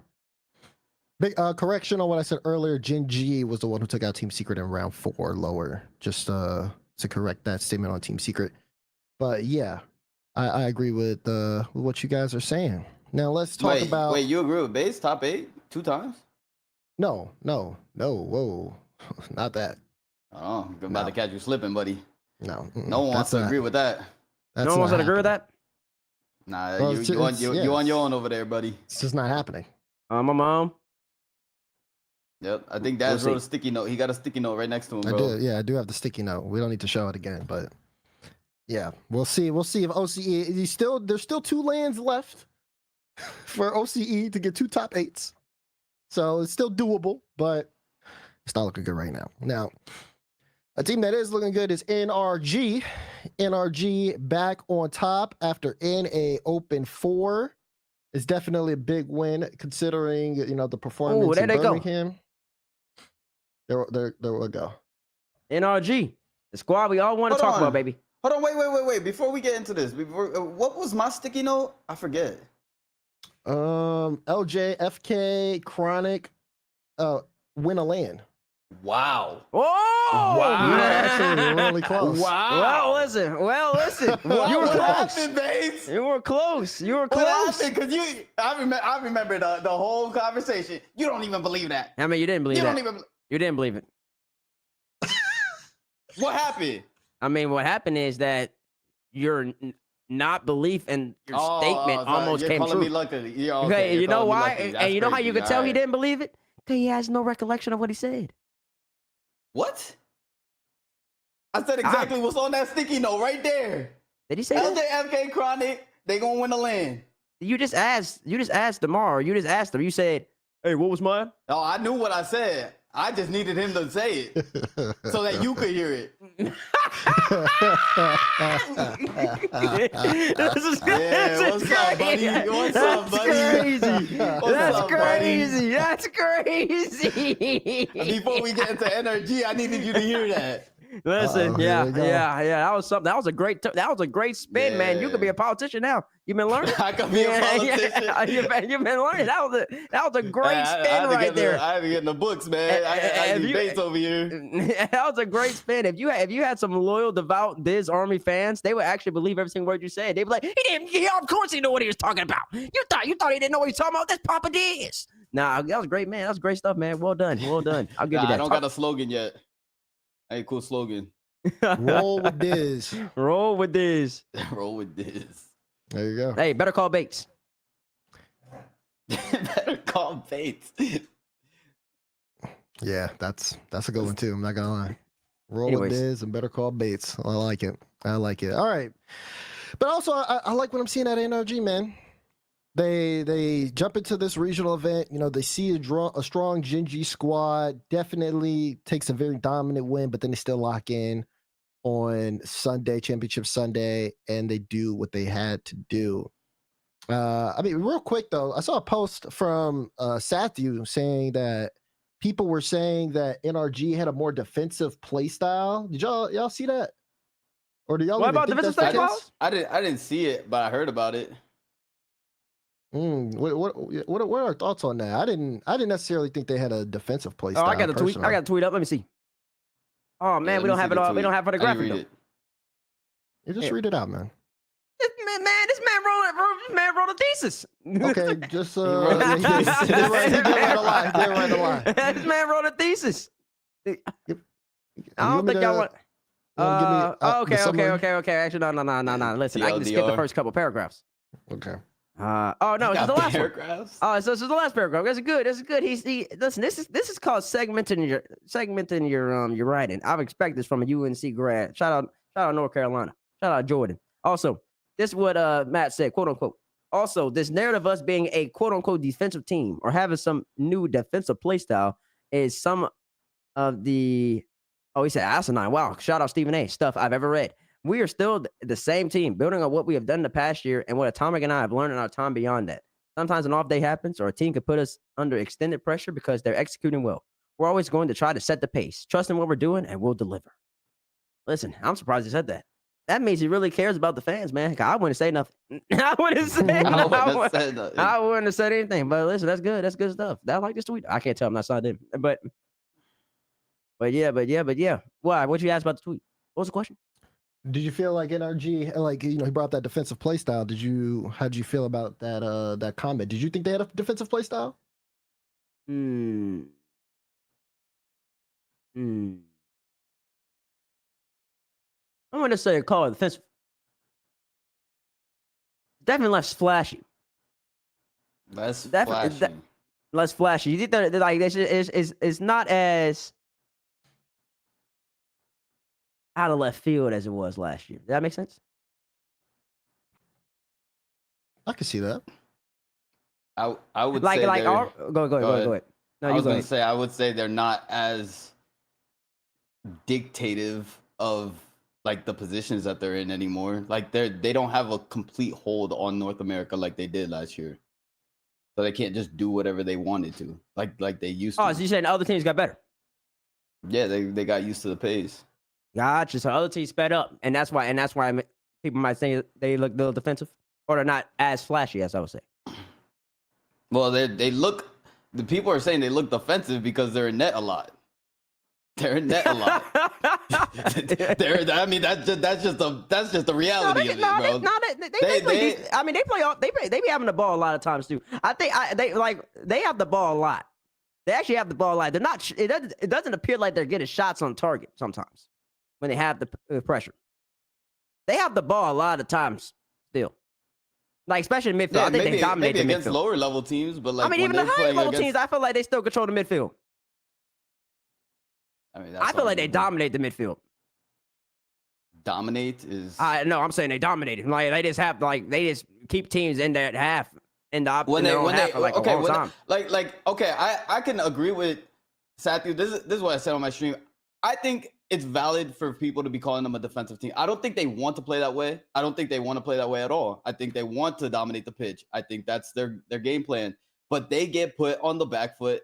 Big correction on what I said earlier. Gen.G was the one who took out Team Secret in round 4 lower. Just to correct that statement on Team Secret. But yeah, I agree with what you guys are saying. Now let's talk about. Wait, you agree with Bates top 8 2 times? No, whoa, not that. Oh, I'm about to catch you slipping, buddy. No, no one wants to agree with that. No one wants to agree with that. Nah, well, you on your own over there, buddy. It's just not happening. My mom. Yep, I think Dad's wrote a sticky note. He got a sticky note right next to him, bro. I do have the sticky note. We don't need to show it again, but yeah, we'll see. We'll see if OCE there's still 2 lands left for OCE to get 2 top 8s. So it's still doable, but it's not looking good right now. Now, a team that is looking good is NRG. NRG back on top after NA Open 4. It's definitely a big win considering the performance in Birmingham. There we go. NRG, the squad we all want to talk about, baby. Hold on, wait. Before we get into this, what was my sticky note? I forget. LJ, FK, Chronic, win a land. Wow. Oh, wow. You were actually really close. Wow. Well, listen. You were close. Bates? You were close. What happened? Because I remember the whole conversation. You don't even believe that. I mean, you didn't believe that. You didn't believe it. What happened? I mean, what happened is that your not belief and your statement almost came true. Me lucky. Okay, you know why? And you know how you could tell he didn't believe it? Because he has no recollection of what he said. What? I said exactly what's on that sticky note right there. Did he say LJFK Chronic, they gonna win the land. You just asked tomorrow. You just asked him. You said, "Hey, what was mine?" Oh, I knew what I said. I just needed him to say it so that you could hear it. What's up, buddy? That's crazy. Before we get into energy, I needed you to hear that. Listen, yeah. That was something. That was a great spin, man. You could be a politician now. You've been learning. I could be a politician. You've been learning. That was a great spin right there. I had to get in the books, man. I need Bates over here. That was a great spin. If you had some loyal, devout Diz Army fans, they would actually believe every single word you said. They'd be like, of course he knew what he was talking about. You thought he didn't know what he was talking about. That's Papa Diz. Nah, that was great, man. That was great stuff, man. Well done. I'll give you that. I don't got a slogan yet. Hey, cool slogan. Roll with Diz. Roll with Diz. Roll with Diz. There you go. Hey, better call Bates. Better call Bates. Yeah, that's a good one too. I'm not gonna lie. Roll with Diz and better call Bates. I like it. All right. But also, I like what I'm seeing at NRG, man. They jump into this regional event. They see a strong Gen.G squad. Definitely takes a very dominant win, but then they still lock in on Sunday, Championship Sunday, and they do what they had to do. Real quick though, I saw a post from Sathu saying that people were saying that NRG had a more defensive play style. Did y'all see that? Or do y'all? What about defensive play style? I didn't see it, but I heard about it. What are our thoughts on that? I didn't necessarily think they had a defensive play style. I got the tweet. I got the tweet up. Let me see. Oh man, we don't have it all. We don't have it for the graphic though. You just read it out, man. This man wrote a thesis. Okay, just he did write a lie. This man wrote a thesis. I don't think y'all want. Okay. Actually, no. Listen, I can just skip the first couple paragraphs. Okay. No, it's the last paragraphs. So this is the last paragraph. That's good. Listen. This is called segmenting your writing. I've expected this from a UNC grad. Shout out North Carolina. Shout out Jordan. Also, this is what Matt said, quote unquote. Also, this narrative of us being a quote unquote defensive team or having some new defensive play style is some of the he said asinine. Wow. Shout out Stephen A. Stuff I've ever read. We are still the same team, building on what we have done in the past year and what Atomic and I have learned in our time beyond that. Sometimes an off day happens or a team could put us under extended pressure because they're executing well. We're always going to try to set the pace, trust in what we're doing, and we'll deliver. Listen, I'm surprised he said that. That means he really cares about the fans, man. I wouldn't say nothing. I wouldn't have said anything. But listen, that's good. That's good stuff. I like this tweet. I can't tell I'm not signed in. But yeah. Why? What'd you ask about the tweet? What was the question? Did you feel like NRG, like, he brought up that defensive play style? How did you feel about that comment? Did you think they had a defensive play style? Hmm. I'm going to say call it defensive. Definitely less flashy. Less flashy. Less flashy. You think they're like it's not as out of left field as it was last year. Does that make sense? I can see that. I would like say go ahead. No, I was going to say I would say they're not as dictative of like the positions that they're in anymore. Like they don't have a complete hold on North America like they did last year. So they can't just do whatever they wanted to, like they used to. Oh, so you're saying other teams got better? Yeah, they got used to the pace. Gotcha. So other teams sped up, and that's why people might say they look a little defensive, or they're not as flashy as I would say. Well, they look. The people are saying they look defensive because they're in net a lot. They're in net a lot. I mean, that's just the reality of it, bro. They play off. They be having the ball a lot of times too. I think they have the ball a lot. They actually have the ball a lot. They're not. It doesn't appear like they're getting shots on target sometimes when they have the pressure. They have the ball a lot of times still. Like, especially in midfield. Yeah, I think they dominate the against midfield. lower level teams, but like even the higher level teams, I feel like they still control the midfield. I feel like they dominate the midfield. Dominate is. No, I'm saying they dominated. Like they just keep teams in that half in the when they half for like a long time. I can agree with Sathu. This is what I said on my stream. I think it's valid for people to be calling them a defensive team. I don't think they want to play that way. I don't think they want to play that way at all. I think they want to dominate the pitch. I think that's their game plan. But they get put on the back foot.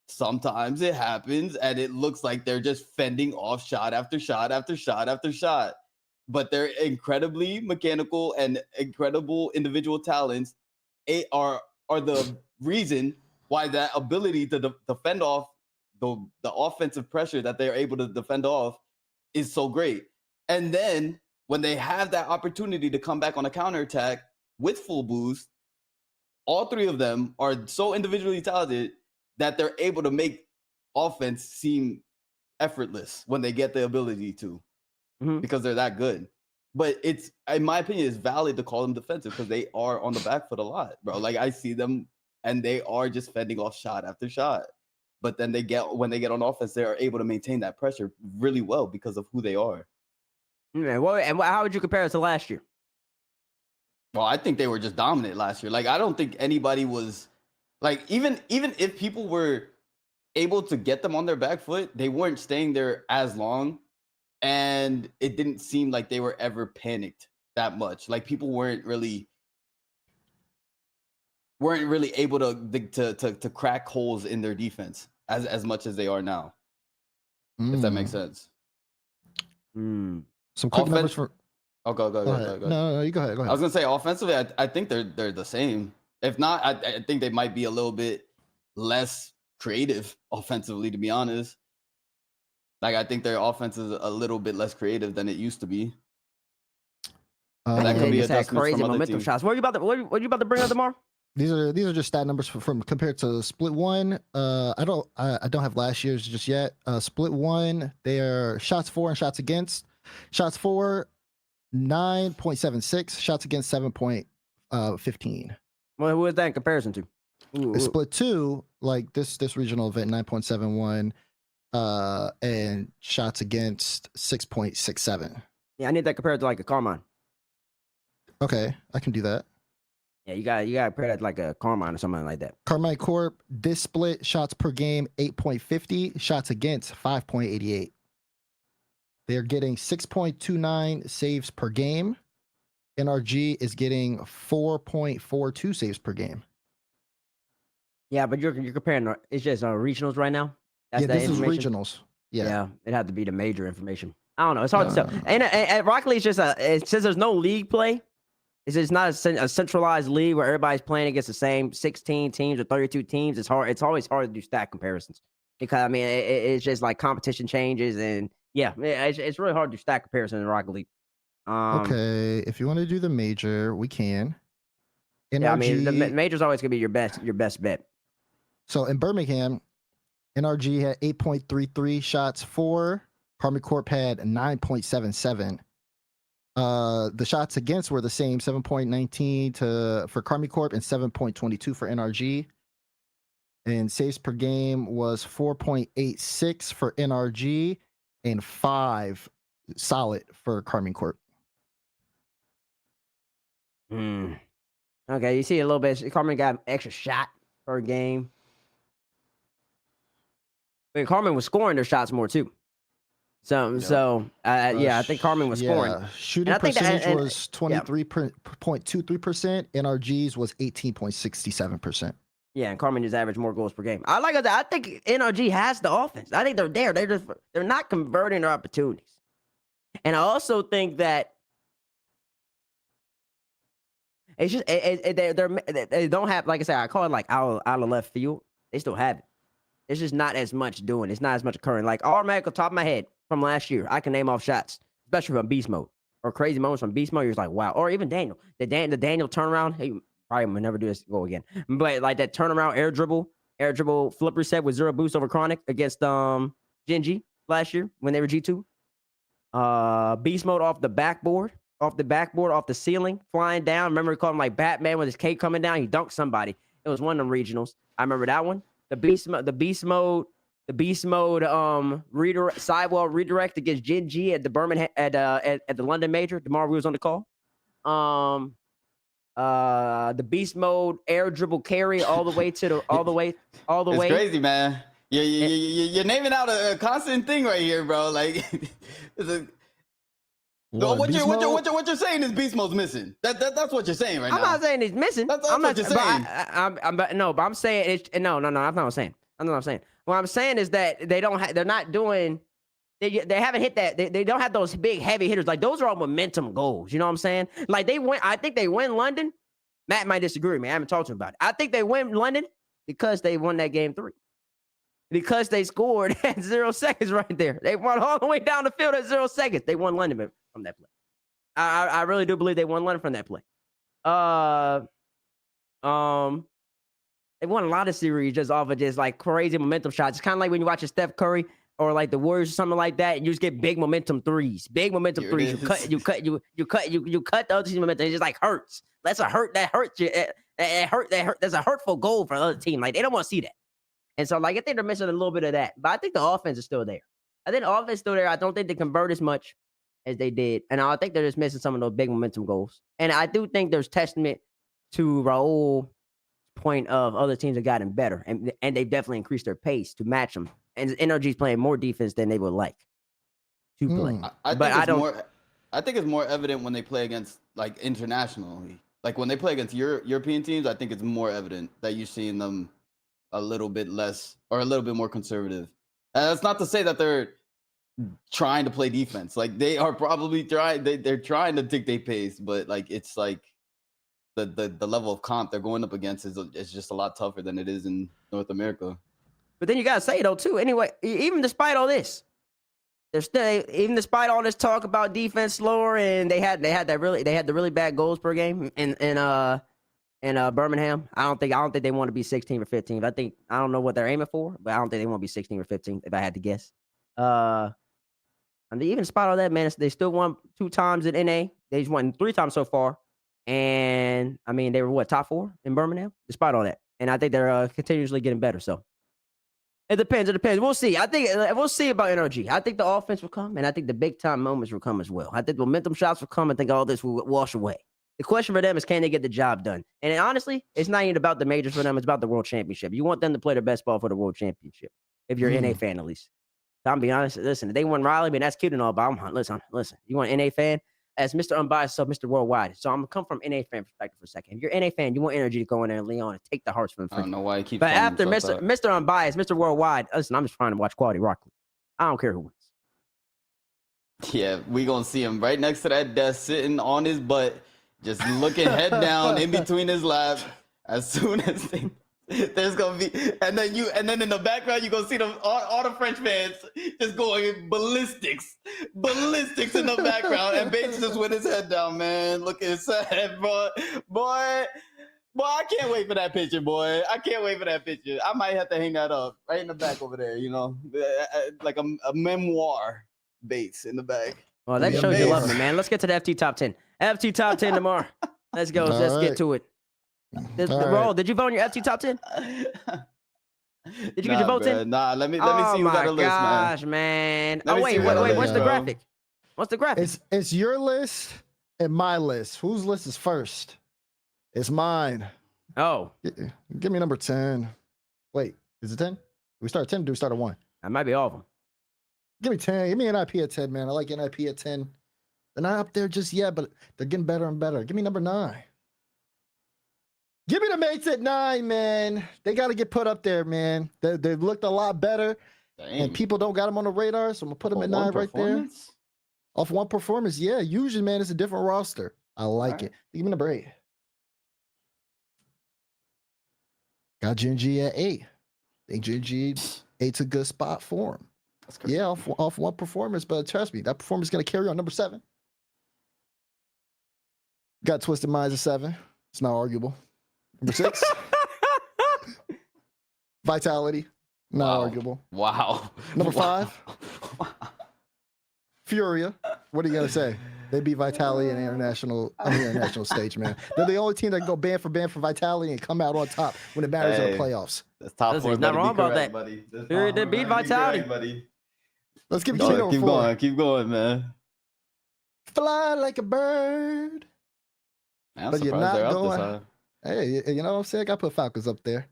Sometimes it happens, and it looks like they're just fending off shot after shot after shot after shot. But they're incredibly mechanical and incredible individual talents are the reason why that ability to defend off the offensive pressure that they're able to defend off is so great. And then when they have that opportunity to come back on a counterattack with full boost, all three of them are so individually talented that they're able to make offense seem effortless when they get the ability to, because they're that good. But it's, in my opinion, it's valid to call them defensive because they are on the back foot a lot, bro. Like I see them and they are just fending off shot after shot. But then when they get on offense, they are able to maintain that pressure really well because of who they are. Yeah, well, and how would you compare it to last year? Well, I think they were just dominant last year. Like I don't think anybody was. Like, even if people were able to get them on their back foot, they weren't staying there as long. And it didn't seem like they were ever panicked that much. Like, people weren't really able to crack holes in their defense as much as they are now. If that makes sense. Some quick numbers for... Oh, go ahead. No, you go ahead. I was going to say, offensively, I think they're the same. If not, I think they might be a little bit less creative offensively, to be honest. Like, I think their offense is a little bit less creative than it used to be. That could be adjustments crazy from momentum shots. What are you about to bring up tomorrow? These are just stat numbers from compared to split one. I don't have last year's just yet. Split one, they are shots for and shots against. Shots for 9.76, shots against 7.15. Well, who is that in comparison to? Split two, like this regional event, 9.71, and shots against 6.67. Yeah, I need that compared to like a Karmine. Okay, I can do that. Yeah, you got to compare that to like a Karmine or something like that. Karmine Corp, this split, shots per game, 8.50, shots against 5.88. They're getting 6.29 saves per game. NRG is getting 4.42 saves per game. Yeah, but you're comparing. It's just regionals right now. This is regionals. Yeah, it had to be the major information. I don't know. It's hard to tell. And at Rocket League, since there's no league play, it's not a centralized league where everybody's playing against the same 16 teams or 32 teams. It's hard. It's always hard to do stat comparisons because I mean it's just like competition changes and it's really hard to do stat comparison in Rocket League. Okay, if you want to do the major, we can. NRG, yeah, I mean, the major's always gonna be your best bet. So in Birmingham, NRG had 8.33 shots for. Karmine Corp had 9.77. The shots against were the same, 7.19 for Karmine Corp and 7.22 for NRG. And saves per game was 4.86 for NRG and 5 solid for Karmine Corp. Okay, you see a little bit. Karmine got an extra shot per game. But Karmine was scoring their shots more too. So yeah, I think Karmine was scoring. Shooting percentage was 23.23%. NRG's was 18.67%. Yeah, and Karmine just averaged more goals per game. I think NRG has the offense. I think they're there. They're not converting their opportunities. And I also think that it's just they don't have, like I said, I call it like out of left field. They still have it. It's just not as much doing. It's not as much occurring. Like automatic, top of my head from last year, I can name off shots, especially from beast mode or crazy moments from beast mode. You're like, wow. Or even Daniel, the Daniel turnaround. Hey, probably will never do this goal again. But like that turnaround air dribble flip reset with 0 boost over Chronic against Gen.G last year when they were G2. Beast mode off the backboard, off the ceiling, flying down. Remember we called him like Batman with his cape coming down. He dunked somebody. It was one of them regionals. I remember that one. The beast mode sidewall redirect against Gen.G at the Birmingham at the London Major. Tomorrow we was on the call. The beast mode air dribble carry all the way. It's crazy, man. You're naming out a constant thing right here, bro. Like, what you're saying is beast mode's missing. That's what you're saying right now. I'm not saying he's missing. That's what you're saying. But I'm saying it's no. That's not what I'm saying. That's not what I'm saying. What I'm saying is that they're not doing. They haven't hit that. They don't have those big heavy hitters. Like those are all momentum goals. You know what I'm saying? Like they win. I think they win London. Matt might disagree with me. I haven't talked to him about it. I think they win London because they won that game 3. Because they scored at 0 seconds right there. They won all the way down the field at 0 seconds. They won London from that play. I really do believe they won London from that play. They won a lot of series just off of just like crazy momentum shots. It's kind of like when you watch a Steph Curry or like the Warriors or something like that, and you just get big momentum threes. Big momentum threes. You cut the other team's momentum. It just like hurts. That's a hurt. That hurts you. That hurt. That's a hurtful goal for the other team. Like they don't want to see that. And so like I think they're missing a little bit of that. But I think the offense is still there. I don't think they convert as much as they did. And I think they're just missing some of those big momentum goals. And I do think there's testament to Raul's point of other teams have gotten better. And they've definitely increased their pace to match them. And NRG's playing more defense than they would like to play. I think it's more evident when they play against like internationally. Like when they play against European teams, I think it's more evident that you're seeing them a little bit less or a little bit more conservative. That's not to say that they're trying to play defense. Like they are probably trying. They're trying to dictate pace, but like it's like the level of comp they're going up against is just a lot tougher than it is in North America. But then you gotta say though too. Anyway, even despite all this, despite all this talk about defense slower, and they had the really bad goals per game in Birmingham. I don't think they want to be 16 or 15. I don't know what they're aiming for, but I don't think they want to be 16 or 15 if I had to guess. And even despite all that, man, they still won 2 times at NA. They just won 3 times so far, and I mean they were top 4 in Birmingham despite all that. And I think they're continuously getting better. So. It depends. We'll see. I think we'll see about NRG. I think the offense will come, and I think the big time moments will come as well. I think the momentum shots will come. I think all this will wash away. The question for them is, can they get the job done? And honestly, it's not even about the majors for them. It's about the world championship. You want them to play their best ball for the world championship. If you're an NA fan, at least. I'm being honest. Listen, if they won Raleigh, man, that's cute and all, but listen. You want an NA fan? As Mr. Unbiased, so Mr. Worldwide. So I'm gonna come from NA fan perspective for a second. If you're an NA fan, you want energy to go in there and Leon and take the hearts from them. I don't know why he keeps. But after Mr. Unbiased, Mr. Worldwide, listen, I'm just trying to watch quality Rock League. I don't care who wins. Yeah, we gonna see him right next to that desk, sitting on his butt, just looking head down in between his lap. As soon as There's gonna be, and then in the background you gonna see them all the French fans just going ballistics in the background, and Bates just with his head down, man. Look at his head, boy. I can't wait for that picture, boy. I can't wait for that picture. I might have to hang that up right in the back over there, like a memoir, Bates in the back. Well, that shows you love me, man. Let's get to the FT top 10. FT top 10 tomorrow. Let's go. Let's get to it. Did you vote on your FT top 10? Did you get your votes in? Nah, let me see who got a list, man. Oh my gosh, man. Wait. What's the graphic? What's the graphic? It's your list and my list. Whose list is first? It's mine. Oh. Give me number 10. Wait, is it 10? Do we start at 10 or do we start at 1? I might be all of them. Give me 10. Give me an IP at 10, man. I like an IP at 10. They're not up there just yet, but they're getting better and better. Give me number 9. Give me the mates at 9, man. They got to get put up there, man. They've looked a lot better. Dang. And people don't got them on the radar, so I'm going to put them at 9 right there. Off one performance, yeah. Usually, man, it's a different roster. I like it. Give me number 8. Got Gen.G at 8. I think Gen.G 8's a good spot for him. Yeah, off one performance, but trust me, that performance is going to carry on. Number 7. Got Twisted Minds at 7. It's not arguable. Number 6. Vitality. Not arguable. Wow. Number 5. Furia. What are you going to say? They beat Vitality in the international stage, man. They're the only team that can go band for Vitality and come out on top when it matters in the playoffs. That's top 4. Not wrong about that. Buddy. They beat Vitality. Buddy. Let's keep going. Keep going, man. Fly like a bird. Man, but you're not going. Hey, you know what I'm saying? I put Falcons up there.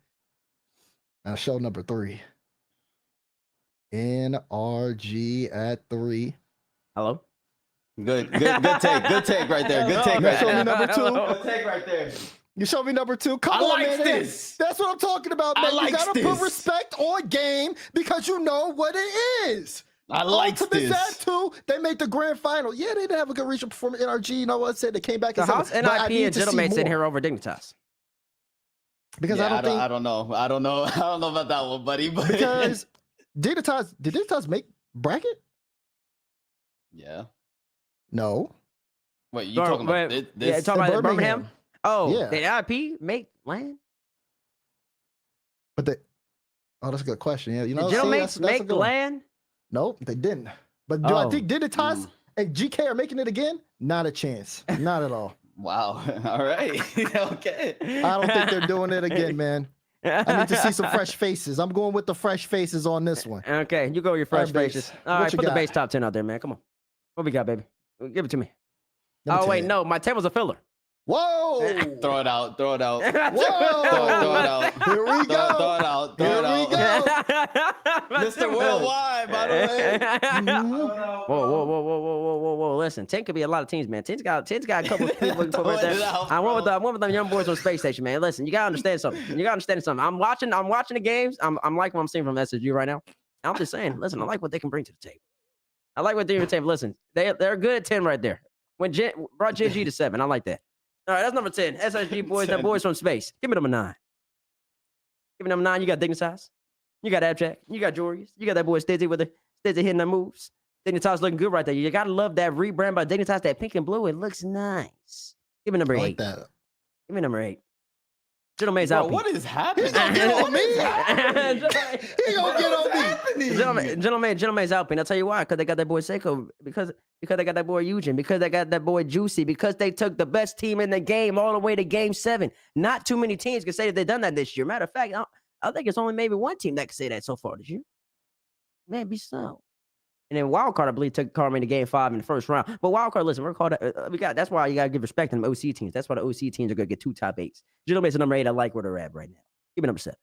Now show number 3. NRG at 3. Hello. Good take right there. Good take right there. Show me number 2. Good take right there. You show me number 2. Come on, man. This. That's what I'm talking about, man. You gotta put respect on game because you know what it is. I like this. That too. They made the grand final. Yeah, they didn't have a good regional performance. NRG, you know what I said? They came back and said, NIP and Gentlemates in here over Dignitas. Because I don't know about that one, buddy. But because did Dignitas make bracket? Yeah. No. Wait, you talking about this? Yeah, talking about Birmingham? Oh, yeah. Did IP make land? But that's a good question. Yeah, you know, did Gentlemates make land? Nope, they didn't. But do I think Dignitas and GK are making it again? Not a chance. Not at all. Wow. All right. Okay. I don't think they're doing it again, man. I need to see some fresh faces. I'm going with the fresh faces on this one. Okay, you go with your fresh faces. All right, put the base top 10 out there, man. Come on. What we got, baby? Give it to me. Wait, no. My table's a filler. Whoa! Throw it out. Whoa! Throw it out. Here we go. Throw it out. Mr. Worldwide, by the way. Whoa. Listen, 10 could be a lot of teams, man. 10's got a couple of people right there. I went with them young boys on Space Station, man. Listen, you gotta understand something. I'm watching the games. I'm liking what I'm seeing from SSG right now. I'm just saying, listen, I like what they can bring to the table. I like what they're to the table. Listen, they're good at 10 right there. Brought Gen.G to 7. I like that. All right, that's number 10. SSG boys, that boys from space. Give me number 9. Give me number 9. You got Dignitas. You got Abstract. You got Jorius. You got that boy Stizzy hitting the moves. Dignitas looking good right there. You gotta love that rebrand by Dignitas, that pink and blue. It looks nice. Give me number 8. Like that. Give me number 8. Gentleman's out. What is happening? He gonna get on me. He gonna get on me. Gentleman's Alpine. I'll tell you why. Because they got that boy Seiko. Because they got that boy Eugen. Because they got that boy Juicy. Because they took the best team in the game all the way to Game 7. Not too many teams can say that they've done that this year. Matter of fact, I think it's only maybe one team that can say that so far this year. Maybe so. And then Wildcard, I believe, took Karmine to Game 5 in the first round. But Wildcard, listen, we're called. That's why you gotta give respect to them OC teams. That's why the OC teams are gonna get 2 top 8s. Gentleman's number 8. I like where they're at right now. Give me number 7.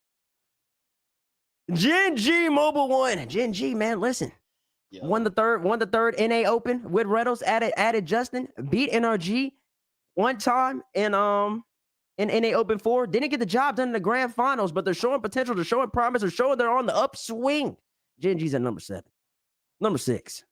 Gen.G Mobile 1. Gen.G, man, listen. Yo. Won the third NA Open with Reynolds. Added Justin. Beat NRG one time in NA Open 4. Didn't get the job done in the grand finals, but they're showing potential. They're showing promise. They're showing they're on the upswing. Gen.G's at number 7. Number 6.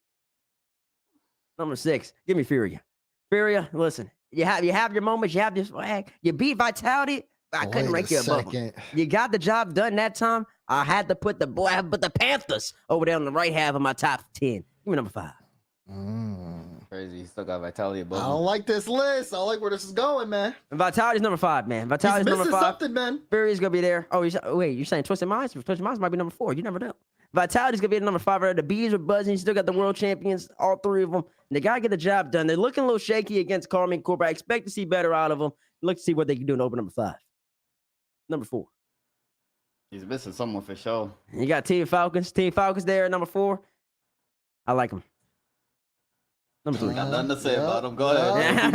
Give me Furia. Furia, listen. You have your moments. You have this flag. You beat Vitality. I couldn't rank you above them. Second. You got the job done that time. I had to put the Panthers over there on the right half of my top 10. Give me number 5. Crazy. You still got Vitality above I don't like this list. I don't like where this is going, man. Vitality's number 5, man. Vitality's He's number missing 5. something, man. Fury's gonna be there. Oh, wait, you're saying Twisted Minds? Twisted Minds might be number 4. You never know. Vitality's gonna be at number 5. Right? The Bees are buzzing. You still got the world champions, all 3 of them. They gotta get the job done. They're looking a little shaky against Karmine Corp. I expect to see better out of them. Look to see what they can do in open number 5. Number 4. He's missing someone for sure. You got Team Falcons. Team Falcons there at number 4. I like them. Number 3. Got nothing to say about him. Go ahead.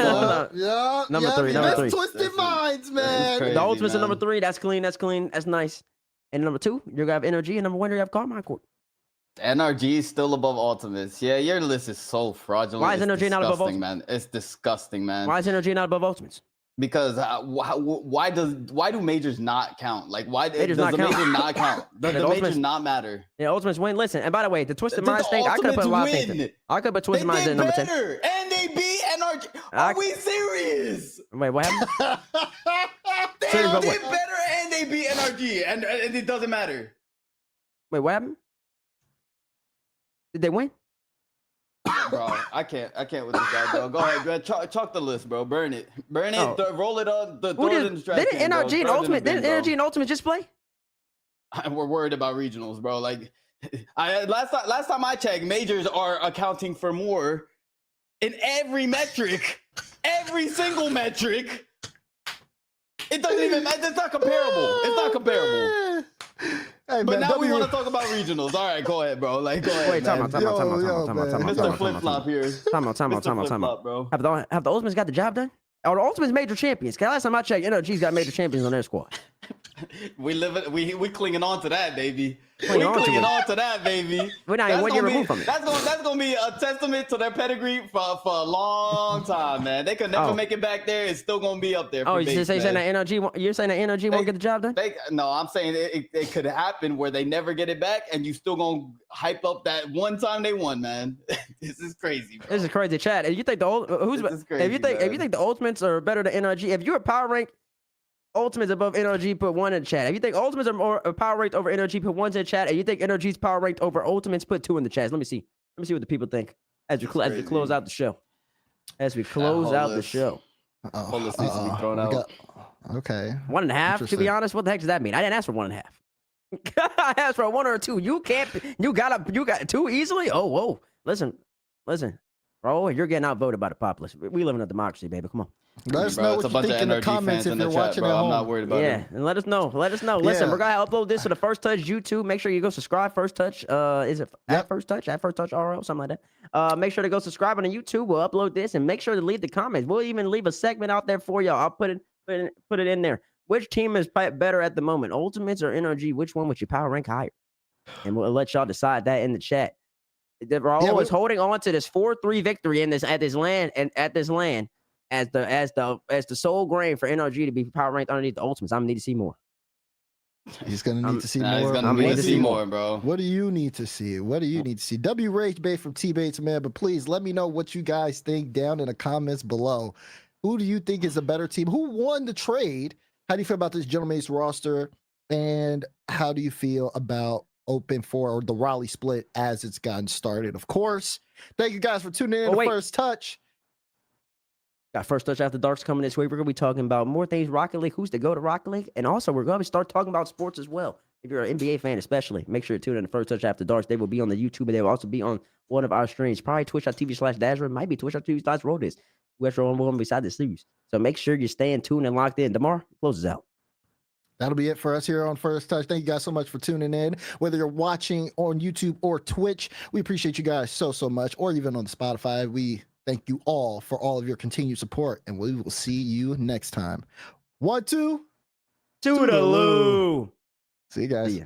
Number 3. Number 3. Twisted Minds, man. crazy, The Ultimates man. are number 3. That's clean. That's clean. That's nice. And number 2, you're gonna have Energy. And number 1, you have Karmine Corp. NRG is still above Ultimates. Yeah, your list is so fraudulent. Why is NRG not above Ultimates, man? It's disgusting, man. Why is Energy not above Ultimates? Because why do majors not count? Like why Majors does not the count. major not count? Does The the Ultimates- majors not matter? Yeah, Ultimates win. Listen, and by the way, the Twisted The Minds thing, I could have put a lot of Ultimates things. win. I could have put They Twisted Minds did in number 10. better, and they beat NRG. Are we serious? Wait, what happened? They Serious about did what? better, and they beat NRG, and it doesn't matter. Wait, what happened? Did they win? Bro, I can't with this guy, bro. Go ahead, bro. Chalk the list, bro. Burn it, roll it on. Throw it in the trash Didn't can, bro. NRG and Throw it in the Ultimate? bin, Didn't bro. Energy and Ultimate just play? We're worried about regionals, bro. Like, last time I checked, majors are accounting for more in every metric, every single metric. It doesn't even matter. It's not comparable. It's not comparable. Hey, But man, now we W- want to talk about regionals. All right, go ahead, bro. Like, go ahead. Wait, time out. Mr. Flip Flop here. Time out. Mr. Flip Flop, bro. Have the Ultimates got the job done? Are the Ultimates major champions? Cause last time I checked, NRG's got major champions on their squad. We clinging on to that, baby. Clinging on to clinging it. on to that, baby. We're not even 1 year gonna be- removed from it. That's gonna be a testament to their pedigree for a long time, man. They could never make it back there. It's still gonna be up there. Oh, for you're Bates, saying man. that NRG? You're saying that NRG won't get the job done? No, I'm saying it could happen where they never get it back, and you still gonna hype up that one time they won, man. This is crazy, bro. This is crazy, Chad. If you think This is crazy, if you think the Ultimates are better than NRG, if you're a power rank Ultimates above NRG, put 1 in the chat. If you think Ultimates are more power ranked over NRG, put 1 in the chat. If you think NRG's power ranked over Ultimates, put 2 in the chat. Let me see what the people think as we close out the show. As we close out the show. Whole list needs to be thrown out. Okay. 1.5. To be Interesting. honest, what the heck does that mean? I didn't ask for 1.5. I asked for a 1 or a 2. You got 2 easily. Oh, whoa. Listen, bro. You're getting outvoted by the populace. We live in a democracy, baby. Come on. Let us Bro, know it's what a you bunch think of in the NRG comments fans if in the you're chat, watching bro. at I'm home. not worried about Yeah, it. and let us know. Listen, we're gonna upload this to the First Touch YouTube. Make sure you go subscribe. First Touch, is it at First Touch? At First Touch RL, something like that. Make sure to go subscribe on the YouTube. We'll upload this and make sure to leave the comments. We'll even leave a segment out there for y'all. I'll put it in there. Which team is better at the moment, Ultimates or NRG? Which one would you power rank higher? And we'll let y'all decide that in the chat. Raul is holding on to this 4-3 victory at this land as the sole grain for NRG to be power ranked underneath the Ultimates. I'm gonna need to see more. He's gonna need to see Nah, more. he's gonna I'm need need to to see see more, bro. What do you need to see? What do you need to see? W Rage Bait from T Bates, man. But please let me know what you guys think down in the comments below. Who do you think is a better team? Who won the trade? How do you feel about this Gentleman's roster? And how do you feel about Open 4 or the Raleigh split as it's gotten started? Of course. Thank you guys for tuning in to First Touch. Got First Touch After Darks coming this week. We're going to be talking about more things Rocket League, who's to go to Rocket League, and also we're going to start talking about sports as well. If you're an NBA fan especially, make sure to tune in to First Touch After Darks. They will be on the YouTube, and they will also be on one of our streams, probably twitch.tv/Dazra, might be twitch.tv/Rodis, whichever one beside the series. So make sure you're staying tuned and locked in. DeMar closes out. That'll be it for us here on First Touch. Thank you guys so much for tuning in. Whether you're watching on YouTube or Twitch, we appreciate you guys so much, or even on Spotify. We thank you all for all of your continued support, and we will see you next time. 1, 2, Toodaloo. See you guys. See ya.